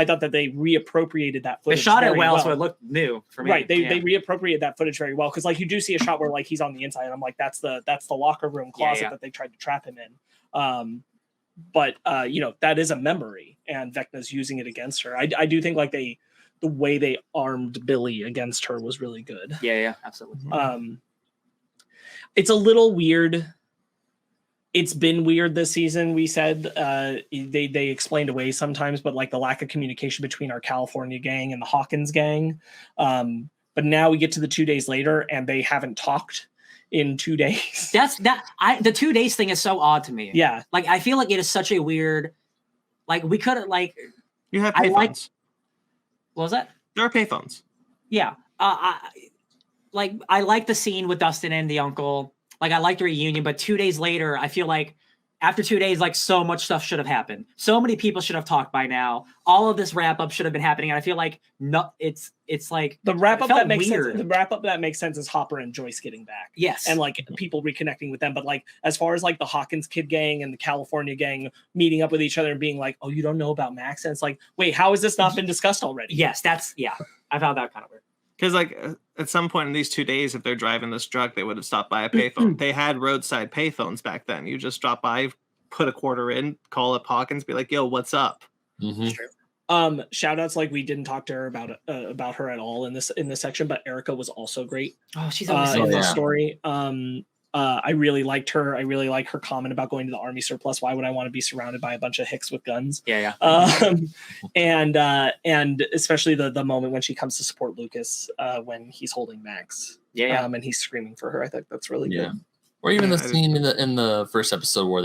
thought that they reappropriated that footage. They shot it well, so it looked new for me. Right. They reappropriated that footage very well, because like you do see a shot where like he's on the inside, and I'm like, that's the locker room closet that they tried to trap him in. But that is a memory, and Vecna's using it against her. I do think like the way they armed Billy against her was really good. Yeah, absolutely. It's a little weird. It's been weird this season. We said they explained away sometimes, but like the lack of communication between our California gang and the Hawkins gang. But now we get to the 2 days later, and they haven't talked in 2 days. The 2 days thing is so odd to me. Yeah, like I feel like it is such a weird. Like we could like. You have payphones. What was that? There are payphones. Yeah. I like the scene with Dustin and the uncle. Like I like the reunion, but 2 days later, I feel like after 2 days, like so much stuff should have happened. So many people should have talked by now. All of this wrap up should have been happening, and I feel like it's like the wrap up that makes weird. sense. The wrap up that makes sense is Hopper and Joyce getting back. Yes, and like people reconnecting with them. But like as far as like the Hawkins kid gang and the California gang meeting up with each other and being like, "Oh, you don't know about Max?" And it's like, wait, how has this not been discussed already? Yes, I found that kind of weird. Because like at some point in these 2 days, if they're driving this truck, they would have stopped by a payphone. They had roadside payphones back then. You just drop by, put a quarter in, call up Hawkins, be like, "Yo, what's up?" Mm-hmm. Shout outs, like we didn't talk to her about her at all in this section, but Erica was also great. Oh, she's always in this story. I really liked her. I really like her comment about going to the army surplus. Why would I want to be surrounded by a bunch of hicks with guns? Yeah. And especially the moment when she comes to support Lucas when he's holding Max. Yeah. And he's screaming for her. I think that's really good. Or even the scene in the first episode where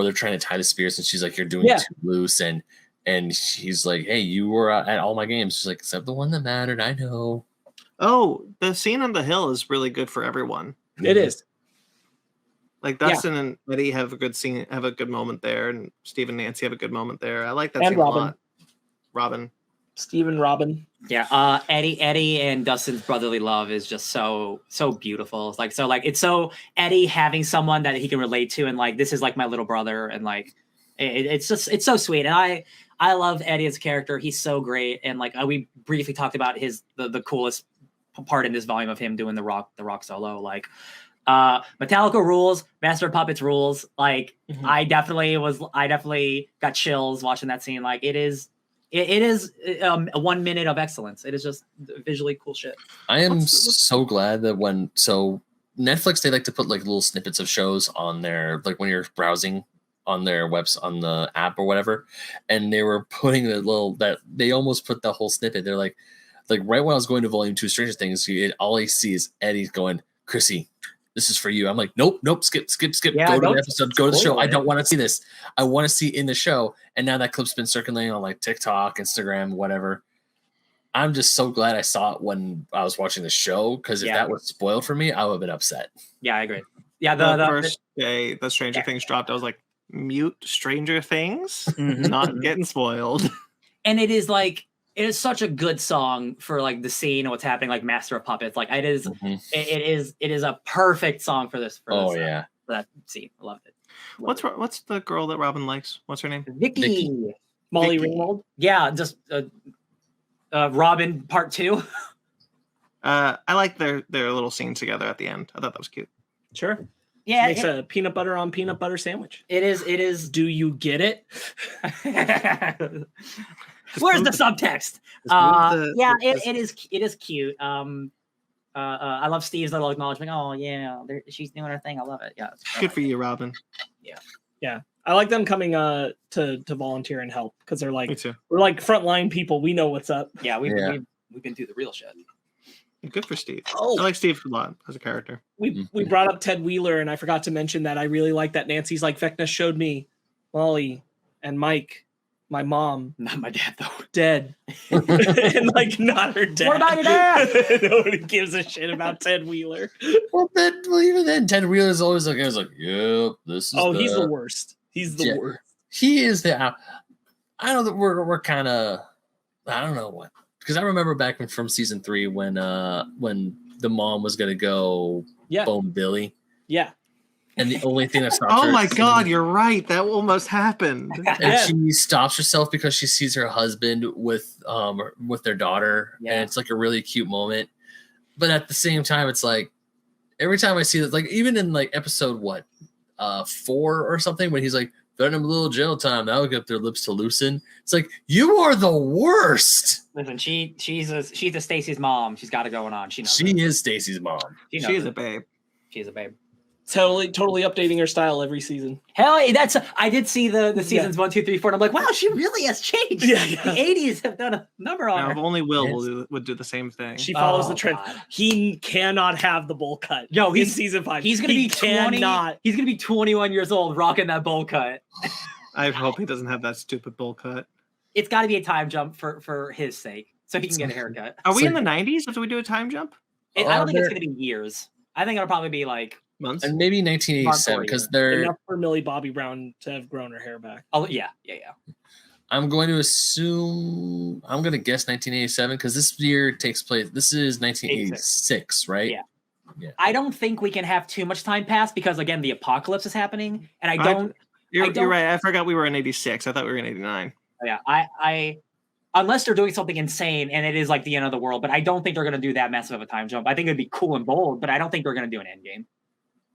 they're trying to tie the spears, and she's like, "You're doing it too loose," and she's like, "Hey, you were at all my games." She's like, "Except the one that mattered, I know." Oh, the scene on the hill is really good for everyone. It is. Like Dustin and Eddie have a good scene, have a good moment there, and Steve and Nancy have a good moment there. I like that scene a lot. Robin. Steve and Robin. Yeah. Eddie and Dustin's brotherly love is just so beautiful. It's so Eddie having someone that he can relate to, and like this is like my little brother, and like it's so sweet. And I love Eddie as a character. He's so great. And like we briefly talked about the coolest part in this volume of him doing the rock solo. Like Metallica rules, Master of Puppets rules. Like I definitely got chills watching that scene. Like it is 1 minute of excellence. It is just visually cool shit. I am so glad that Netflix, they like to put like little snippets of shows on their, like when you're browsing on their webs on the app or whatever, and they were putting they almost put the whole snippet. They're like right when I was going to volume 2 Stranger Things, all I see is Eddie going, "Chrissy, this is for you." I'm like, nope, skip. Yeah, go to the episode, go to the show. I don't want to see this. I want to see in the show. And now that clip's been circulating on like TikTok, Instagram, whatever. I'm just so glad I saw it when I was watching the show, because if that was spoiled for me, I would have been upset. Yeah, I agree. Yeah, the first day the Stranger Things dropped, I was like, mute Stranger Things, not getting spoiled. And it is like, it is such a good song for like the scene and what's happening, like Master of Puppets. Like it is, it is a perfect song for this. For that scene. I loved it. What's the girl that Robin likes? What's her name? Vicky. Molly Ringwald. Yeah, just Robin Part 2. I like their little scene together at the end. I thought that was cute. Sure. Yeah, Makes a peanut butter on peanut butter sandwich. it is. Do you get it? Where's the subtext? It is cute. I love Steve's little acknowledgement. Oh yeah, she's doing her thing. I love it. Yeah, Good for you, Robin. Yeah. I like them coming to volunteer and help because they're Me like too. we're like frontline people. We know what's up. Yeah, we've Yeah. been through the real shit. Good for Steve. Oh. I like Steve a lot as a character. We brought up Ted Wheeler, and I forgot to mention that I really like that Nancy's like Vecna showed me Molly and Mike, my mom, Not my dad though. dead, and like not her dad. What about your dad? Nobody gives a shit about Ted Wheeler. Well, even then, Ted Wheeler's always like, yep, this is. Oh, he's the worst. He's the Yeah. worst. He is the. I know that we're kind of. I don't know what, because I remember back from season 3 when the mom was gonna go Yeah. bone Billy, Yeah. and the only thing that stopped her. Oh my God, you're right. That almost happened. And Yeah. she stops herself because she sees her husband with their daughter, Yeah. and it's like a really cute moment. But at the same time, it's like every time I see this, like even in like episode 4 or something, when he's like, "Threaten them a little jail time, that'll get their lips to loosen." It's like, you are the worst. Listen, she's a Stacy's mom. She's got it going on. She knows. She it. is Stacy's mom. She knows She is it. a babe. She's a babe. Totally updating her style every season. Hell, I did see the seasons 1, 2, 3, 4, and I'm like, wow, she really has changed. Yeah. The 80s have done a number on Now, her. if only Will Yes. would do the same thing. She follows Oh, the trend. God. He cannot have the bowl cut. Yo, in he's- season 5. He's gonna He be 20. cannot. He's gonna be 21 years old, rocking that bowl cut. I hope he doesn't have that stupid bowl cut. It's got to be a time jump for his sake, so he can get a haircut. Are we So- in the 90s? If we do a time jump? I don't think it's there- gonna be years. I think it'll probably be like, Months? And maybe 1987, because they're. Enough for Millie Bobby Brown to have grown her hair back. oh yeah. I'm going to assume. I'm going to guess 1987 because this year takes place. This is 1986, right? Yeah. I don't think we can have too much time pass because again, the apocalypse is happening, and You're don't- right. I forgot we were in 86. I thought we were in 89. Yeah, I unless they're doing something insane and it is like the end of the world, but I don't think they're going to do that massive of a time jump. I think it'd be cool and bold, but I don't think they're going to do an end game.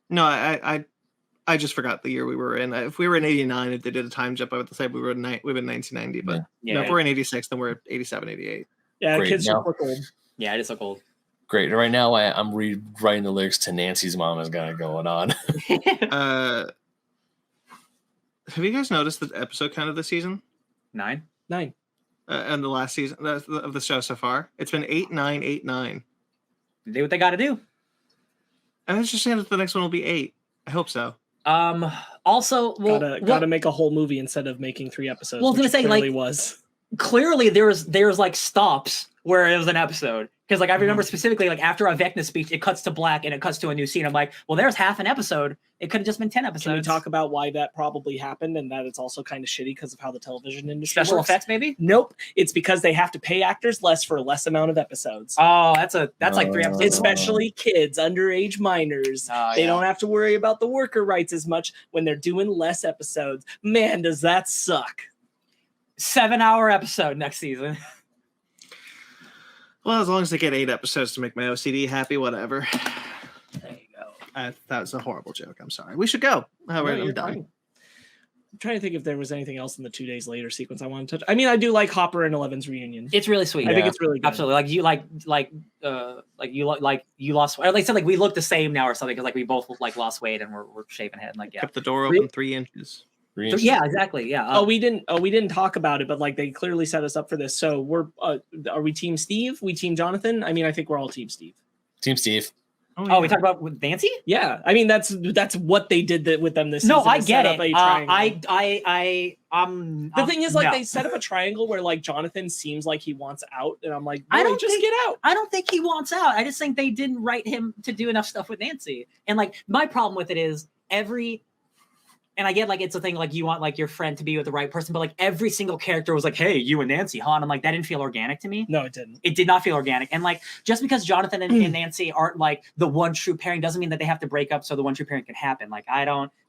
No, I just forgot the year we were in. If we were in 89, if they did a time jump, I would say we were in 1990. But no, if we're in 86, then we're 87, 88. Yeah, Great, kids now- look old. Yeah, it is so cold. Great. Right now, I'm rewriting the lyrics to Nancy's Mom is going on. Have you guys noticed the episode count of this season 9. 9. and the last season of the show so far? It's been 8, 9, 8, 9. Do what they got to do. And it's just saying that the next one will be 8. I hope so. Also, well, Gotta make a whole movie instead of making 3 episodes. Well, I was which gonna say, clearly like- was. clearly there's like stops where it was an episode because like I remember specifically like after a Vecna speech, it cuts to black and it cuts to a new scene. I'm like, well, there's half an episode. It could have just been 10 episodes. Can we talk about why that probably happened and that it's also kind of shitty because of how the television industry special works? effects? Maybe. Nope. It's because they have to pay actors less for a less amount of episodes. Oh, that's like 3 episodes. Especially kids, underage minors. Oh, They yeah. don't have to worry about the worker rights as much when they're doing less episodes. Man, does that suck. 7-hour episode next season. Well, as long as they get 8 episodes to make my OCD happy, whatever. There you go. That was a horrible joke. I'm sorry. We should go. No, I'm you're done. fine. I'm trying to think if there was anything else in the 2 days later sequence I want to touch. I mean, I do like Hopper and Eleven's reunion. It's really sweet. I think it's really good. Absolutely. You lost. Or like said, like we look the same now or something because like we both like lost weight and we're shaving head. And like yeah. Kept the door open 3 inches. So, yeah, exactly. Yeah. Oh, we didn't talk about it, but like they clearly set us up for this. So we're are we team Steve? We team Jonathan? I mean, I think we're all team Steve. Team Steve. Oh, we talked about with Nancy? Yeah, I mean that's what they did with them this No, season. I is get set up it. a triangle. The thing is, like, no. they set up a triangle where like Jonathan seems like he wants out, and I'm like, I really, don't just think- get out. I don't think he wants out. I just think they didn't write him to do enough stuff with Nancy. And like my problem with it is and I get like it's a thing like you want like your friend to be with the right person, but like every single character was like, hey, you and Nancy, huh? And I'm like, that didn't feel organic to me. No, it didn't. It did not feel organic. And like just because Jonathan and Nancy aren't like the one true pairing doesn't mean that they have to break up so the one true pairing can happen. Like I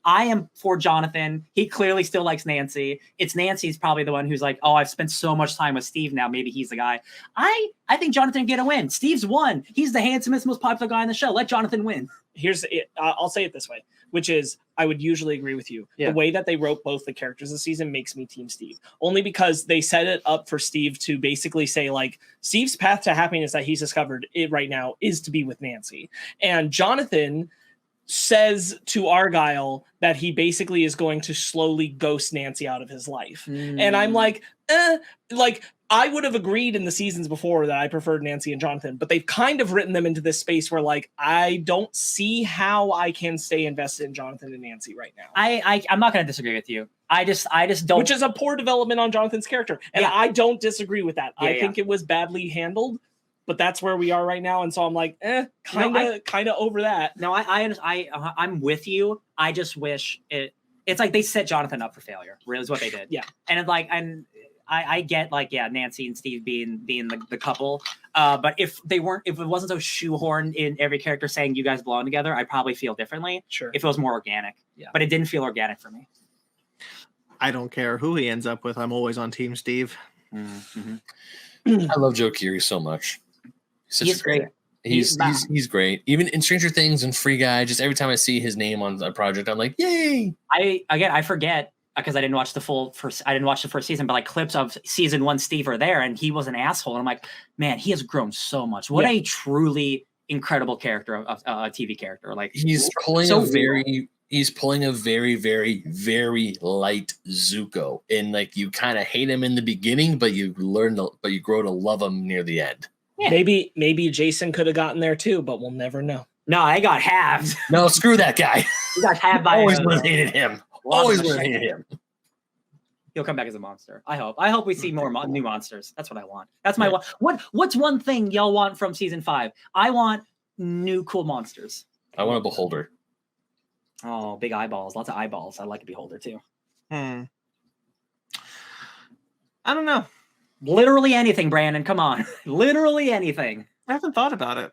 I am for Jonathan. He clearly still likes Nancy. It's Nancy's probably the one who's like, oh, I've spent so much time with Steve now. Maybe he's the guy. I think Jonathan can get a win. Steve's won. He's the handsomest, most popular guy in the show. Let Jonathan win. Here's it. I'll say it this way, which is I would usually agree with you. Yeah. The way that they wrote both the characters this season makes me team Steve, only because they set it up for Steve to basically say like Steve's path to happiness that he's discovered it right now is to be with Nancy, and Jonathan says to Argyle that he basically is going to slowly ghost Nancy out of his life. And I'm like, like I would have agreed in the seasons before that I preferred Nancy and Jonathan, but they've kind of written them into this space where like, I don't see how I can stay invested in Jonathan and Nancy right now. I'm not going to disagree with you. I just don't. Which is a poor development on Jonathan's character. And Yeah. I don't disagree with that. Yeah, I think it was badly handled, but that's where we are right now. And so I'm like, kind of over that. No, I'm with you. I just wish it's like they set Jonathan up for failure. Really is what they did. Yeah. And it's like, and I get like, yeah, Nancy and Steve being the couple. But if it wasn't so shoehorned in every character saying you guys belong together, I'd probably feel differently. Sure. If it was more organic. Yeah. But it didn't feel organic for me. I don't care who he ends up with. I'm always on Team Steve. Mm-hmm. I love Joe Keery so much. He's great. He's great. Even in Stranger Things and Free Guy, just every time I see his name on a project, I'm like, yay! I forget because I didn't watch the first season, but like clips of season 1 Steve are there, and he was an asshole. And I'm like, man, he has grown so much. What a truly incredible character of a TV character. Like he's pulling a very, very, very light Zuko, and like you kind of hate him in the beginning, but you grow to love him near the end. Yeah. Maybe Jason could have gotten there too, but we'll never know. No, I got halved. No, screw that guy. He got halved by Always would have hated him. Always would have hated him. He'll come back as a monster. I hope we see more new monsters. That's what I want. That's my one. What's one thing y'all want from season 5? I want new cool monsters. I want a beholder. Oh, big eyeballs. Lots of eyeballs. I like a beholder too. I don't know. Literally anything, Brandon. Come on. Literally anything. I haven't thought about it.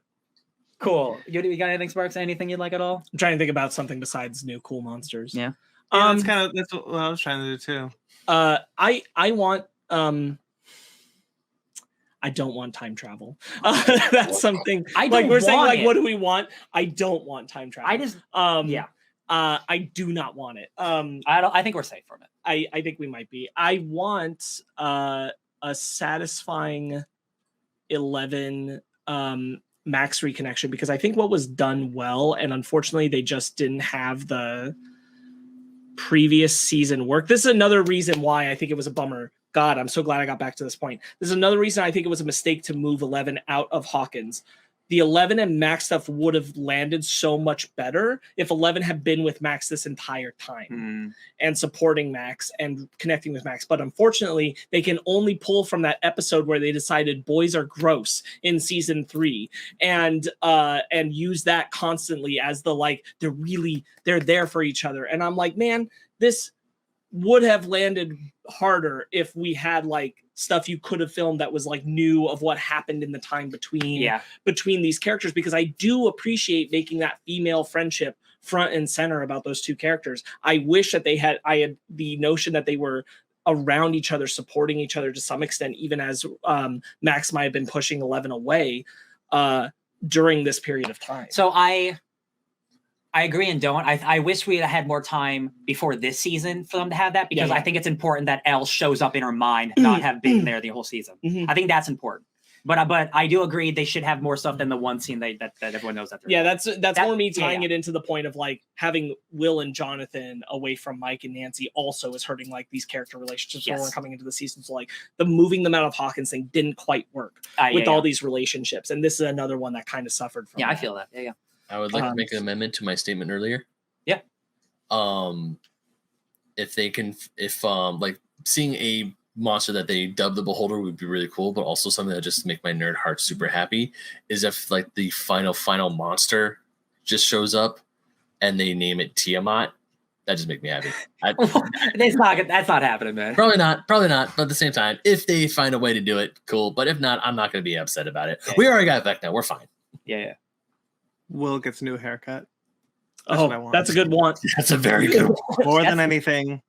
Cool. You got anything, Sparkz? Anything you'd like at all? I'm trying to think about something besides new cool monsters. Yeah. That's what I was trying to do too. I want I don't want time travel. That's something like we're saying like, what do we want? I don't want time travel. I just I do not want it. I think we're safe from it. I think we might be. I want a satisfying 11 Max reconnection, because I think what was done well, and unfortunately they just didn't have the previous season work. This is another reason why I think it was a bummer. God, I'm so glad I got back to this point. This is another reason I think it was a mistake to move 11 out of Hawkins. The 11 and Max stuff would have landed so much better if 11 had been with Max this entire time and supporting Max and connecting with Max. But unfortunately, they can only pull from that episode where they decided boys are gross in season 3 and use that constantly as the like they're there for each other. And I'm like, man, this would have landed harder if we had like stuff you could have filmed that was like new of what happened in the time between these characters, because I do appreciate making that female friendship front and center about those two characters. I wish that I had the notion that they were around each other, supporting each other to some extent, even as Max might have been pushing 11 away during this period of time. So I agree and don't. I wish we had more time before this season for them to have that, because I think it's important that Elle shows up in her mind, not have been there the whole season. I think that's important. But I do agree they should have more stuff than the one scene that everyone knows that. That's more me tying it into the point of like having Will and Jonathan away from Mike and Nancy also is hurting like these character relationships when we're coming into the season. So like the moving them out of Hawkins thing didn't quite work with all these relationships, and this is another one that kind of suffered from. Yeah, I feel that. Yeah. I would like to make an amendment to my statement earlier. Yeah. If like seeing a monster that they dub the Beholder would be really cool, but also something that just make my nerd heart super happy is if like the final monster just shows up and they name it Tiamat. That just make me happy. That's not happening, man. Probably not. But at the same time, if they find a way to do it, cool. But if not, I'm not going to be upset about it. Yeah. We already got Vecna. We're fine. Yeah. Will gets a new haircut. That's what I want. That's a good one. That's a very good one. More than anything,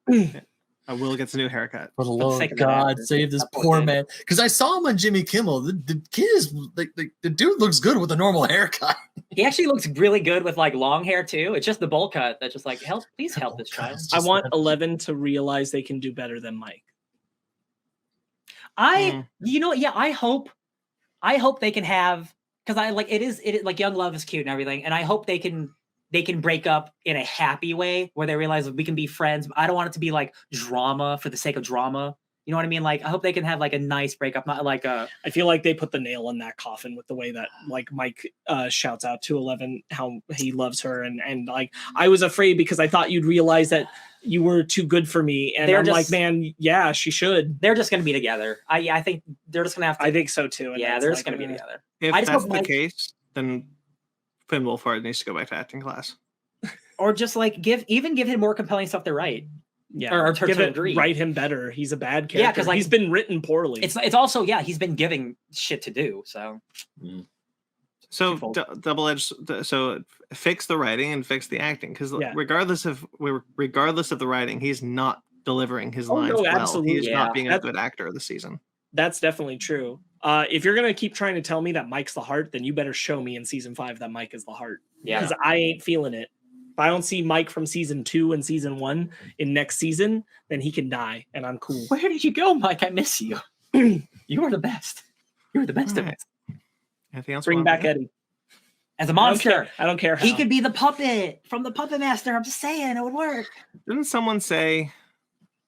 Will gets a new haircut. For the love sake of of that God, actor. save this That poor poor kid. man. Because I saw him on Jimmy Kimmel. The kid is like the dude looks good with a normal haircut. He actually looks really good with like long hair too. It's just the bowl cut that's just like please help this child. I want 11 to realize they can do better than Mike. I hope they can have, because it is like young love is cute and everything, and I hope they can break up in a happy way where they realize that we can be friends. I don't want it to be like drama for the sake of drama. You know what I mean? Like, I hope they can have like a nice breakup, not like a. I feel like they put the nail in that coffin with the way that like Mike shouts out to 11 how he loves her, and like I was afraid because I thought you'd realize that you were too good for me, and I'm like, man, yeah, she should. They're just gonna be together. I think they're just gonna have to. I think so too. And Yeah, they're just gonna be together. If I just that's hope the Mike- case, then Finn Wolfhard needs to go back to acting class. Or just like give him more compelling stuff to write. Yeah, Or to agree. write him better. He's a bad character. Yeah, 'cause, like, he's been written poorly. It's also he's been giving shit to do. So So Twofold. double-edged. So fix the writing and fix the acting, because Yeah. regardless of the writing, he's not delivering his Oh, lines no, well. absolutely. He's Yeah. not being a That's- good actor this season. That's definitely true. If you're gonna keep trying to tell me that Mike's the heart, then you better show me in season 5 that Mike is the heart. yeah. Because I ain't feeling it. If I don't see Mike from season 2 and season 1 in next season, then he can die, and I'm cool. Where did you go, Mike? I miss you. You were the best. You were the best of Alright. us. Anything else? Bring we wanna back bring up? Eddie. As a monster. I don't care. He how. could be the puppet from the Puppet Master. I'm just saying it would work. Didn't someone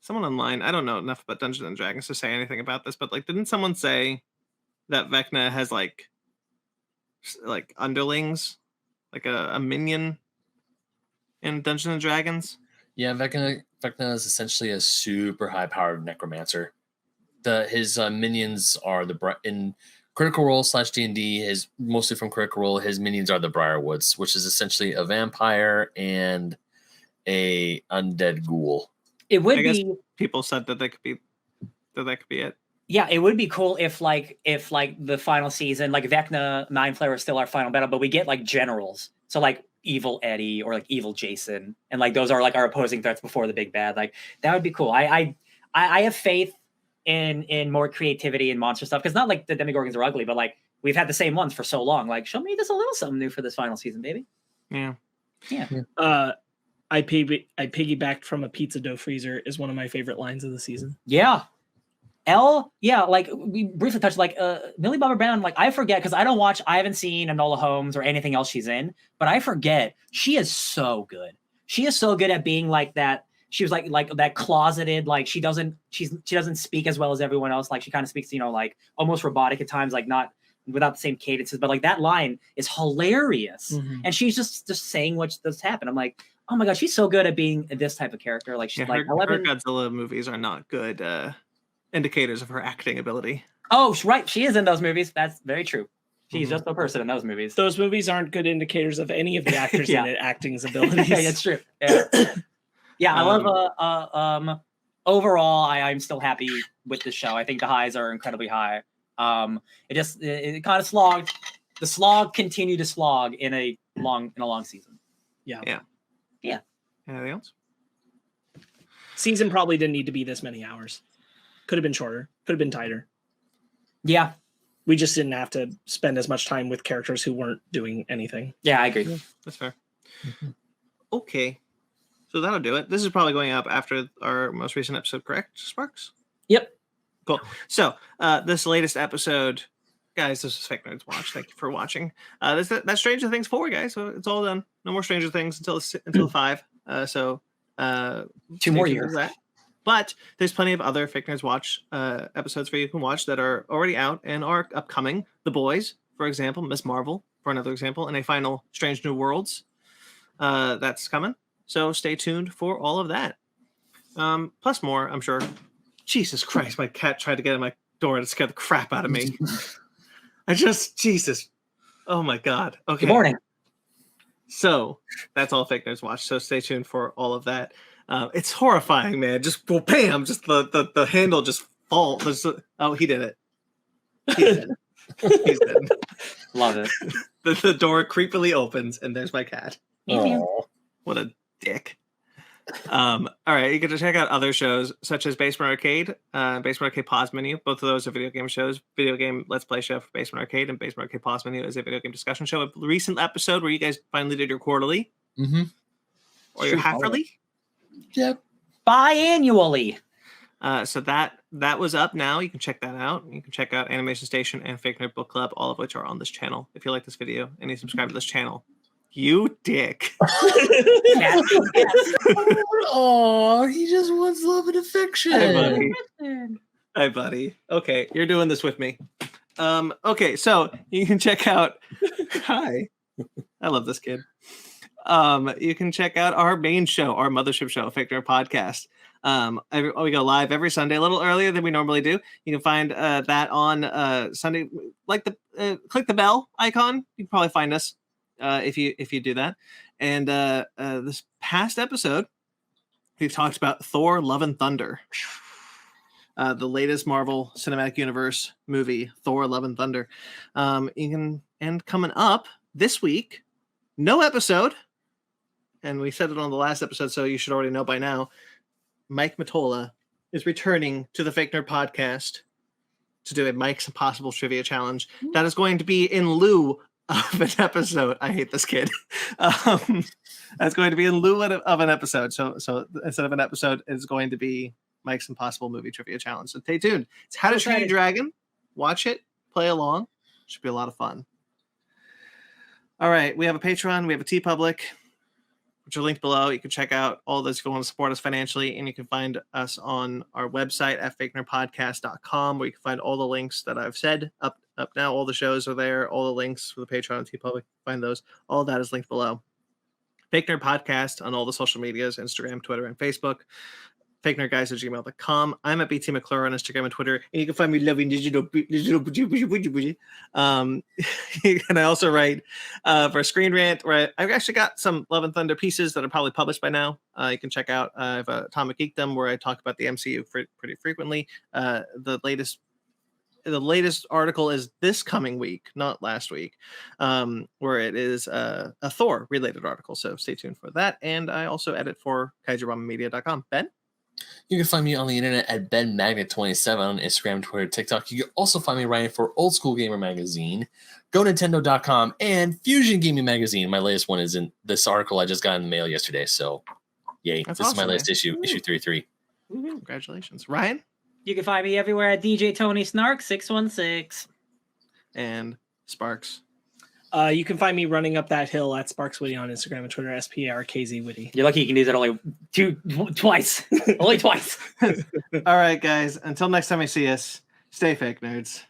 online? I don't know enough about Dungeons and Dragons to say anything about this, but like, didn't someone say that Vecna has like underlings, like a minion in Dungeons and Dragons? Yeah, Vecna is essentially a super high-powered necromancer. His minions are in Critical Role / D&D, is mostly from Critical Role. His minions are the Briarwoods, which is essentially a vampire and a undead ghoul. It would I guess be people said that that could be it. yeah, it would be cool if the final season, like Vecna, Mindflayer is still our final battle, but we get like generals. So like evil Eddie or like evil Jason, and like those are like our opposing threats before the big bad. Like that would be cool. I have faith in more creativity and monster stuff, because not like the Demogorgons are ugly, but like we've had the same ones for so long. Like, show me just a little something new for this final season, baby. Yeah. I piggybacked from a pizza dough freezer is one of my favorite lines of the season. Yeah. Like we briefly touched like Millie Bobby Brown, like I forget because I haven't seen Enola Holmes or anything else she's in, but I forget she is so good. She is so good at being like that. She was like that closeted, like she doesn't speak as well as everyone else. Like she kind of speaks, like almost robotic at times, like not without the same cadences, but like that line is hilarious. Mhm. And she's just saying what just happened. I'm like, oh my God, she's so good at being this type of character. Like she's Yeah, like her 11. Godzilla movies are not good indicators of her acting ability. Oh, right. She is in those movies. That's very true. She's Mhm. just a person in those movies. Those movies aren't good indicators of any of the actors Yeah. in it acting's abilities. Yeah, it's true. Yeah, yeah. I love. Overall, I'm still happy with the show. I think the highs are incredibly high. It kind of slogged. The slog continued to slog in a long season. Anything else? Season probably didn't need to be this many hours. Could have been shorter. Could have been tighter. Yeah, We just didn't have to spend as much time with characters who weren't doing anything. yeah, I agree. That's fair. Okay. So that'll do it. This is probably going up after our most recent episode, correct, Sparkz? Yep. Cool. So this latest episode, guys, this is Fake Nerds Watch. Thank you for watching. That's Stranger Things 4, guys. So it's all done. No more Stranger Things until 5. So 2 more stay tuned years. for that. But there's plenty of other Fake Nerds Watch episodes for you can watch that are already out and are upcoming. The Boys, for example, Miss Marvel, for another example, and a final Strange New Worlds that's coming. So stay tuned for all of that. Plus more, I'm sure. Jesus Christ, my cat tried to get in my door and it scared the crap out of me. Jesus. Oh my God. Okay. Good morning. So that's all Fake Nerds Watch. So stay tuned for all of that. It's horrifying, man. Just bam, just the handle just falls. Oh, he did it. He's dead. He's dead. Love it. The door creepily opens and there's my cat. Aw. What a dick. All right, you can check out other shows such as Basement Arcade, Basement Arcade Pause Menu. Both of those are video game shows. Video game Let's Play show for Basement Arcade, and Basement Arcade Pause Menu is a video game discussion show. A recent episode where you guys finally did your quarterly or your half-yearly. Yep. Biannually. So that was up now. You can check that out. You can check out Animation Station and Fake Nerd Book Club, all of which are on this channel. If you like this video and you subscribe to this channel, you dick. Oh, he just wants love and affection. Hi, buddy. Okay, you're doing this with me. Okay, so you can check out. Hi, I love this kid. You can check out our main show, our mothership show, Fake Nerd Podcast. We go live every Sunday, a little earlier than we normally do. You can find that on Sunday. Click the bell icon. You can probably find us if you do that. And this past episode, we've talked about Thor: Love and Thunder, the latest Marvel Cinematic Universe movie, Thor: Love and Thunder. And coming up this week, no episode, and we said it on the last episode, so you should already know by now. Mike Matola is returning to the Fake Nerd Podcast to do a Mike's Impossible Trivia Challenge. That is going to be in lieu of an episode. I hate this kid. That's going to be in lieu of an episode. So instead of an episode, it's going to be Mike's Impossible Movie Trivia Challenge. So stay tuned. It's How to Train Your Dragon. Watch it. Play along. Should be a lot of fun. All right. We have a Patreon. We have a TeePublic, which are linked below. You can check out all this if you want to support us financially, and you can find us on our website at fakenerdpodcast.com, where you can find all the links that I've said up now. All the shows are there. All the links for the Patreon and TeePublic, find those. All of that is linked below. Fake Nerd Podcast on all the social medias, Instagram, Twitter, and Facebook. fakenerdguys@gmail.com. I'm at BT McClure on Instagram and Twitter, and you can find me loving digital. And I also write for Screen Rant, where I've actually got some Love and Thunder pieces that are probably published by now. You can check out. I have Atomic Geekdom, where I talk about the MCU pretty frequently. The latest article is this coming week, not last week, where it is a Thor related article. So stay tuned for that. And I also edit for KaijuRamenMedia.com. Ben? You can find me on the internet at BenMagnet27 on Instagram, Twitter, TikTok. You can also find me writing for Old School Gamer Magazine, GoNintendo.com, and Fusion Gaming Magazine. My latest one is in this article I just got in the mail yesterday. So, yay. This is my latest issue, issue 33. Congratulations. Ryan? You can find me everywhere at DJ Tony Snark 616. And Sparkz. You can find me running up that hill at Sparkz Witty on Instagram and Twitter, SPARKZ Witty. You're lucky you can use it only twice. Only twice. All right, guys. Until next time I see us, stay fake nerds.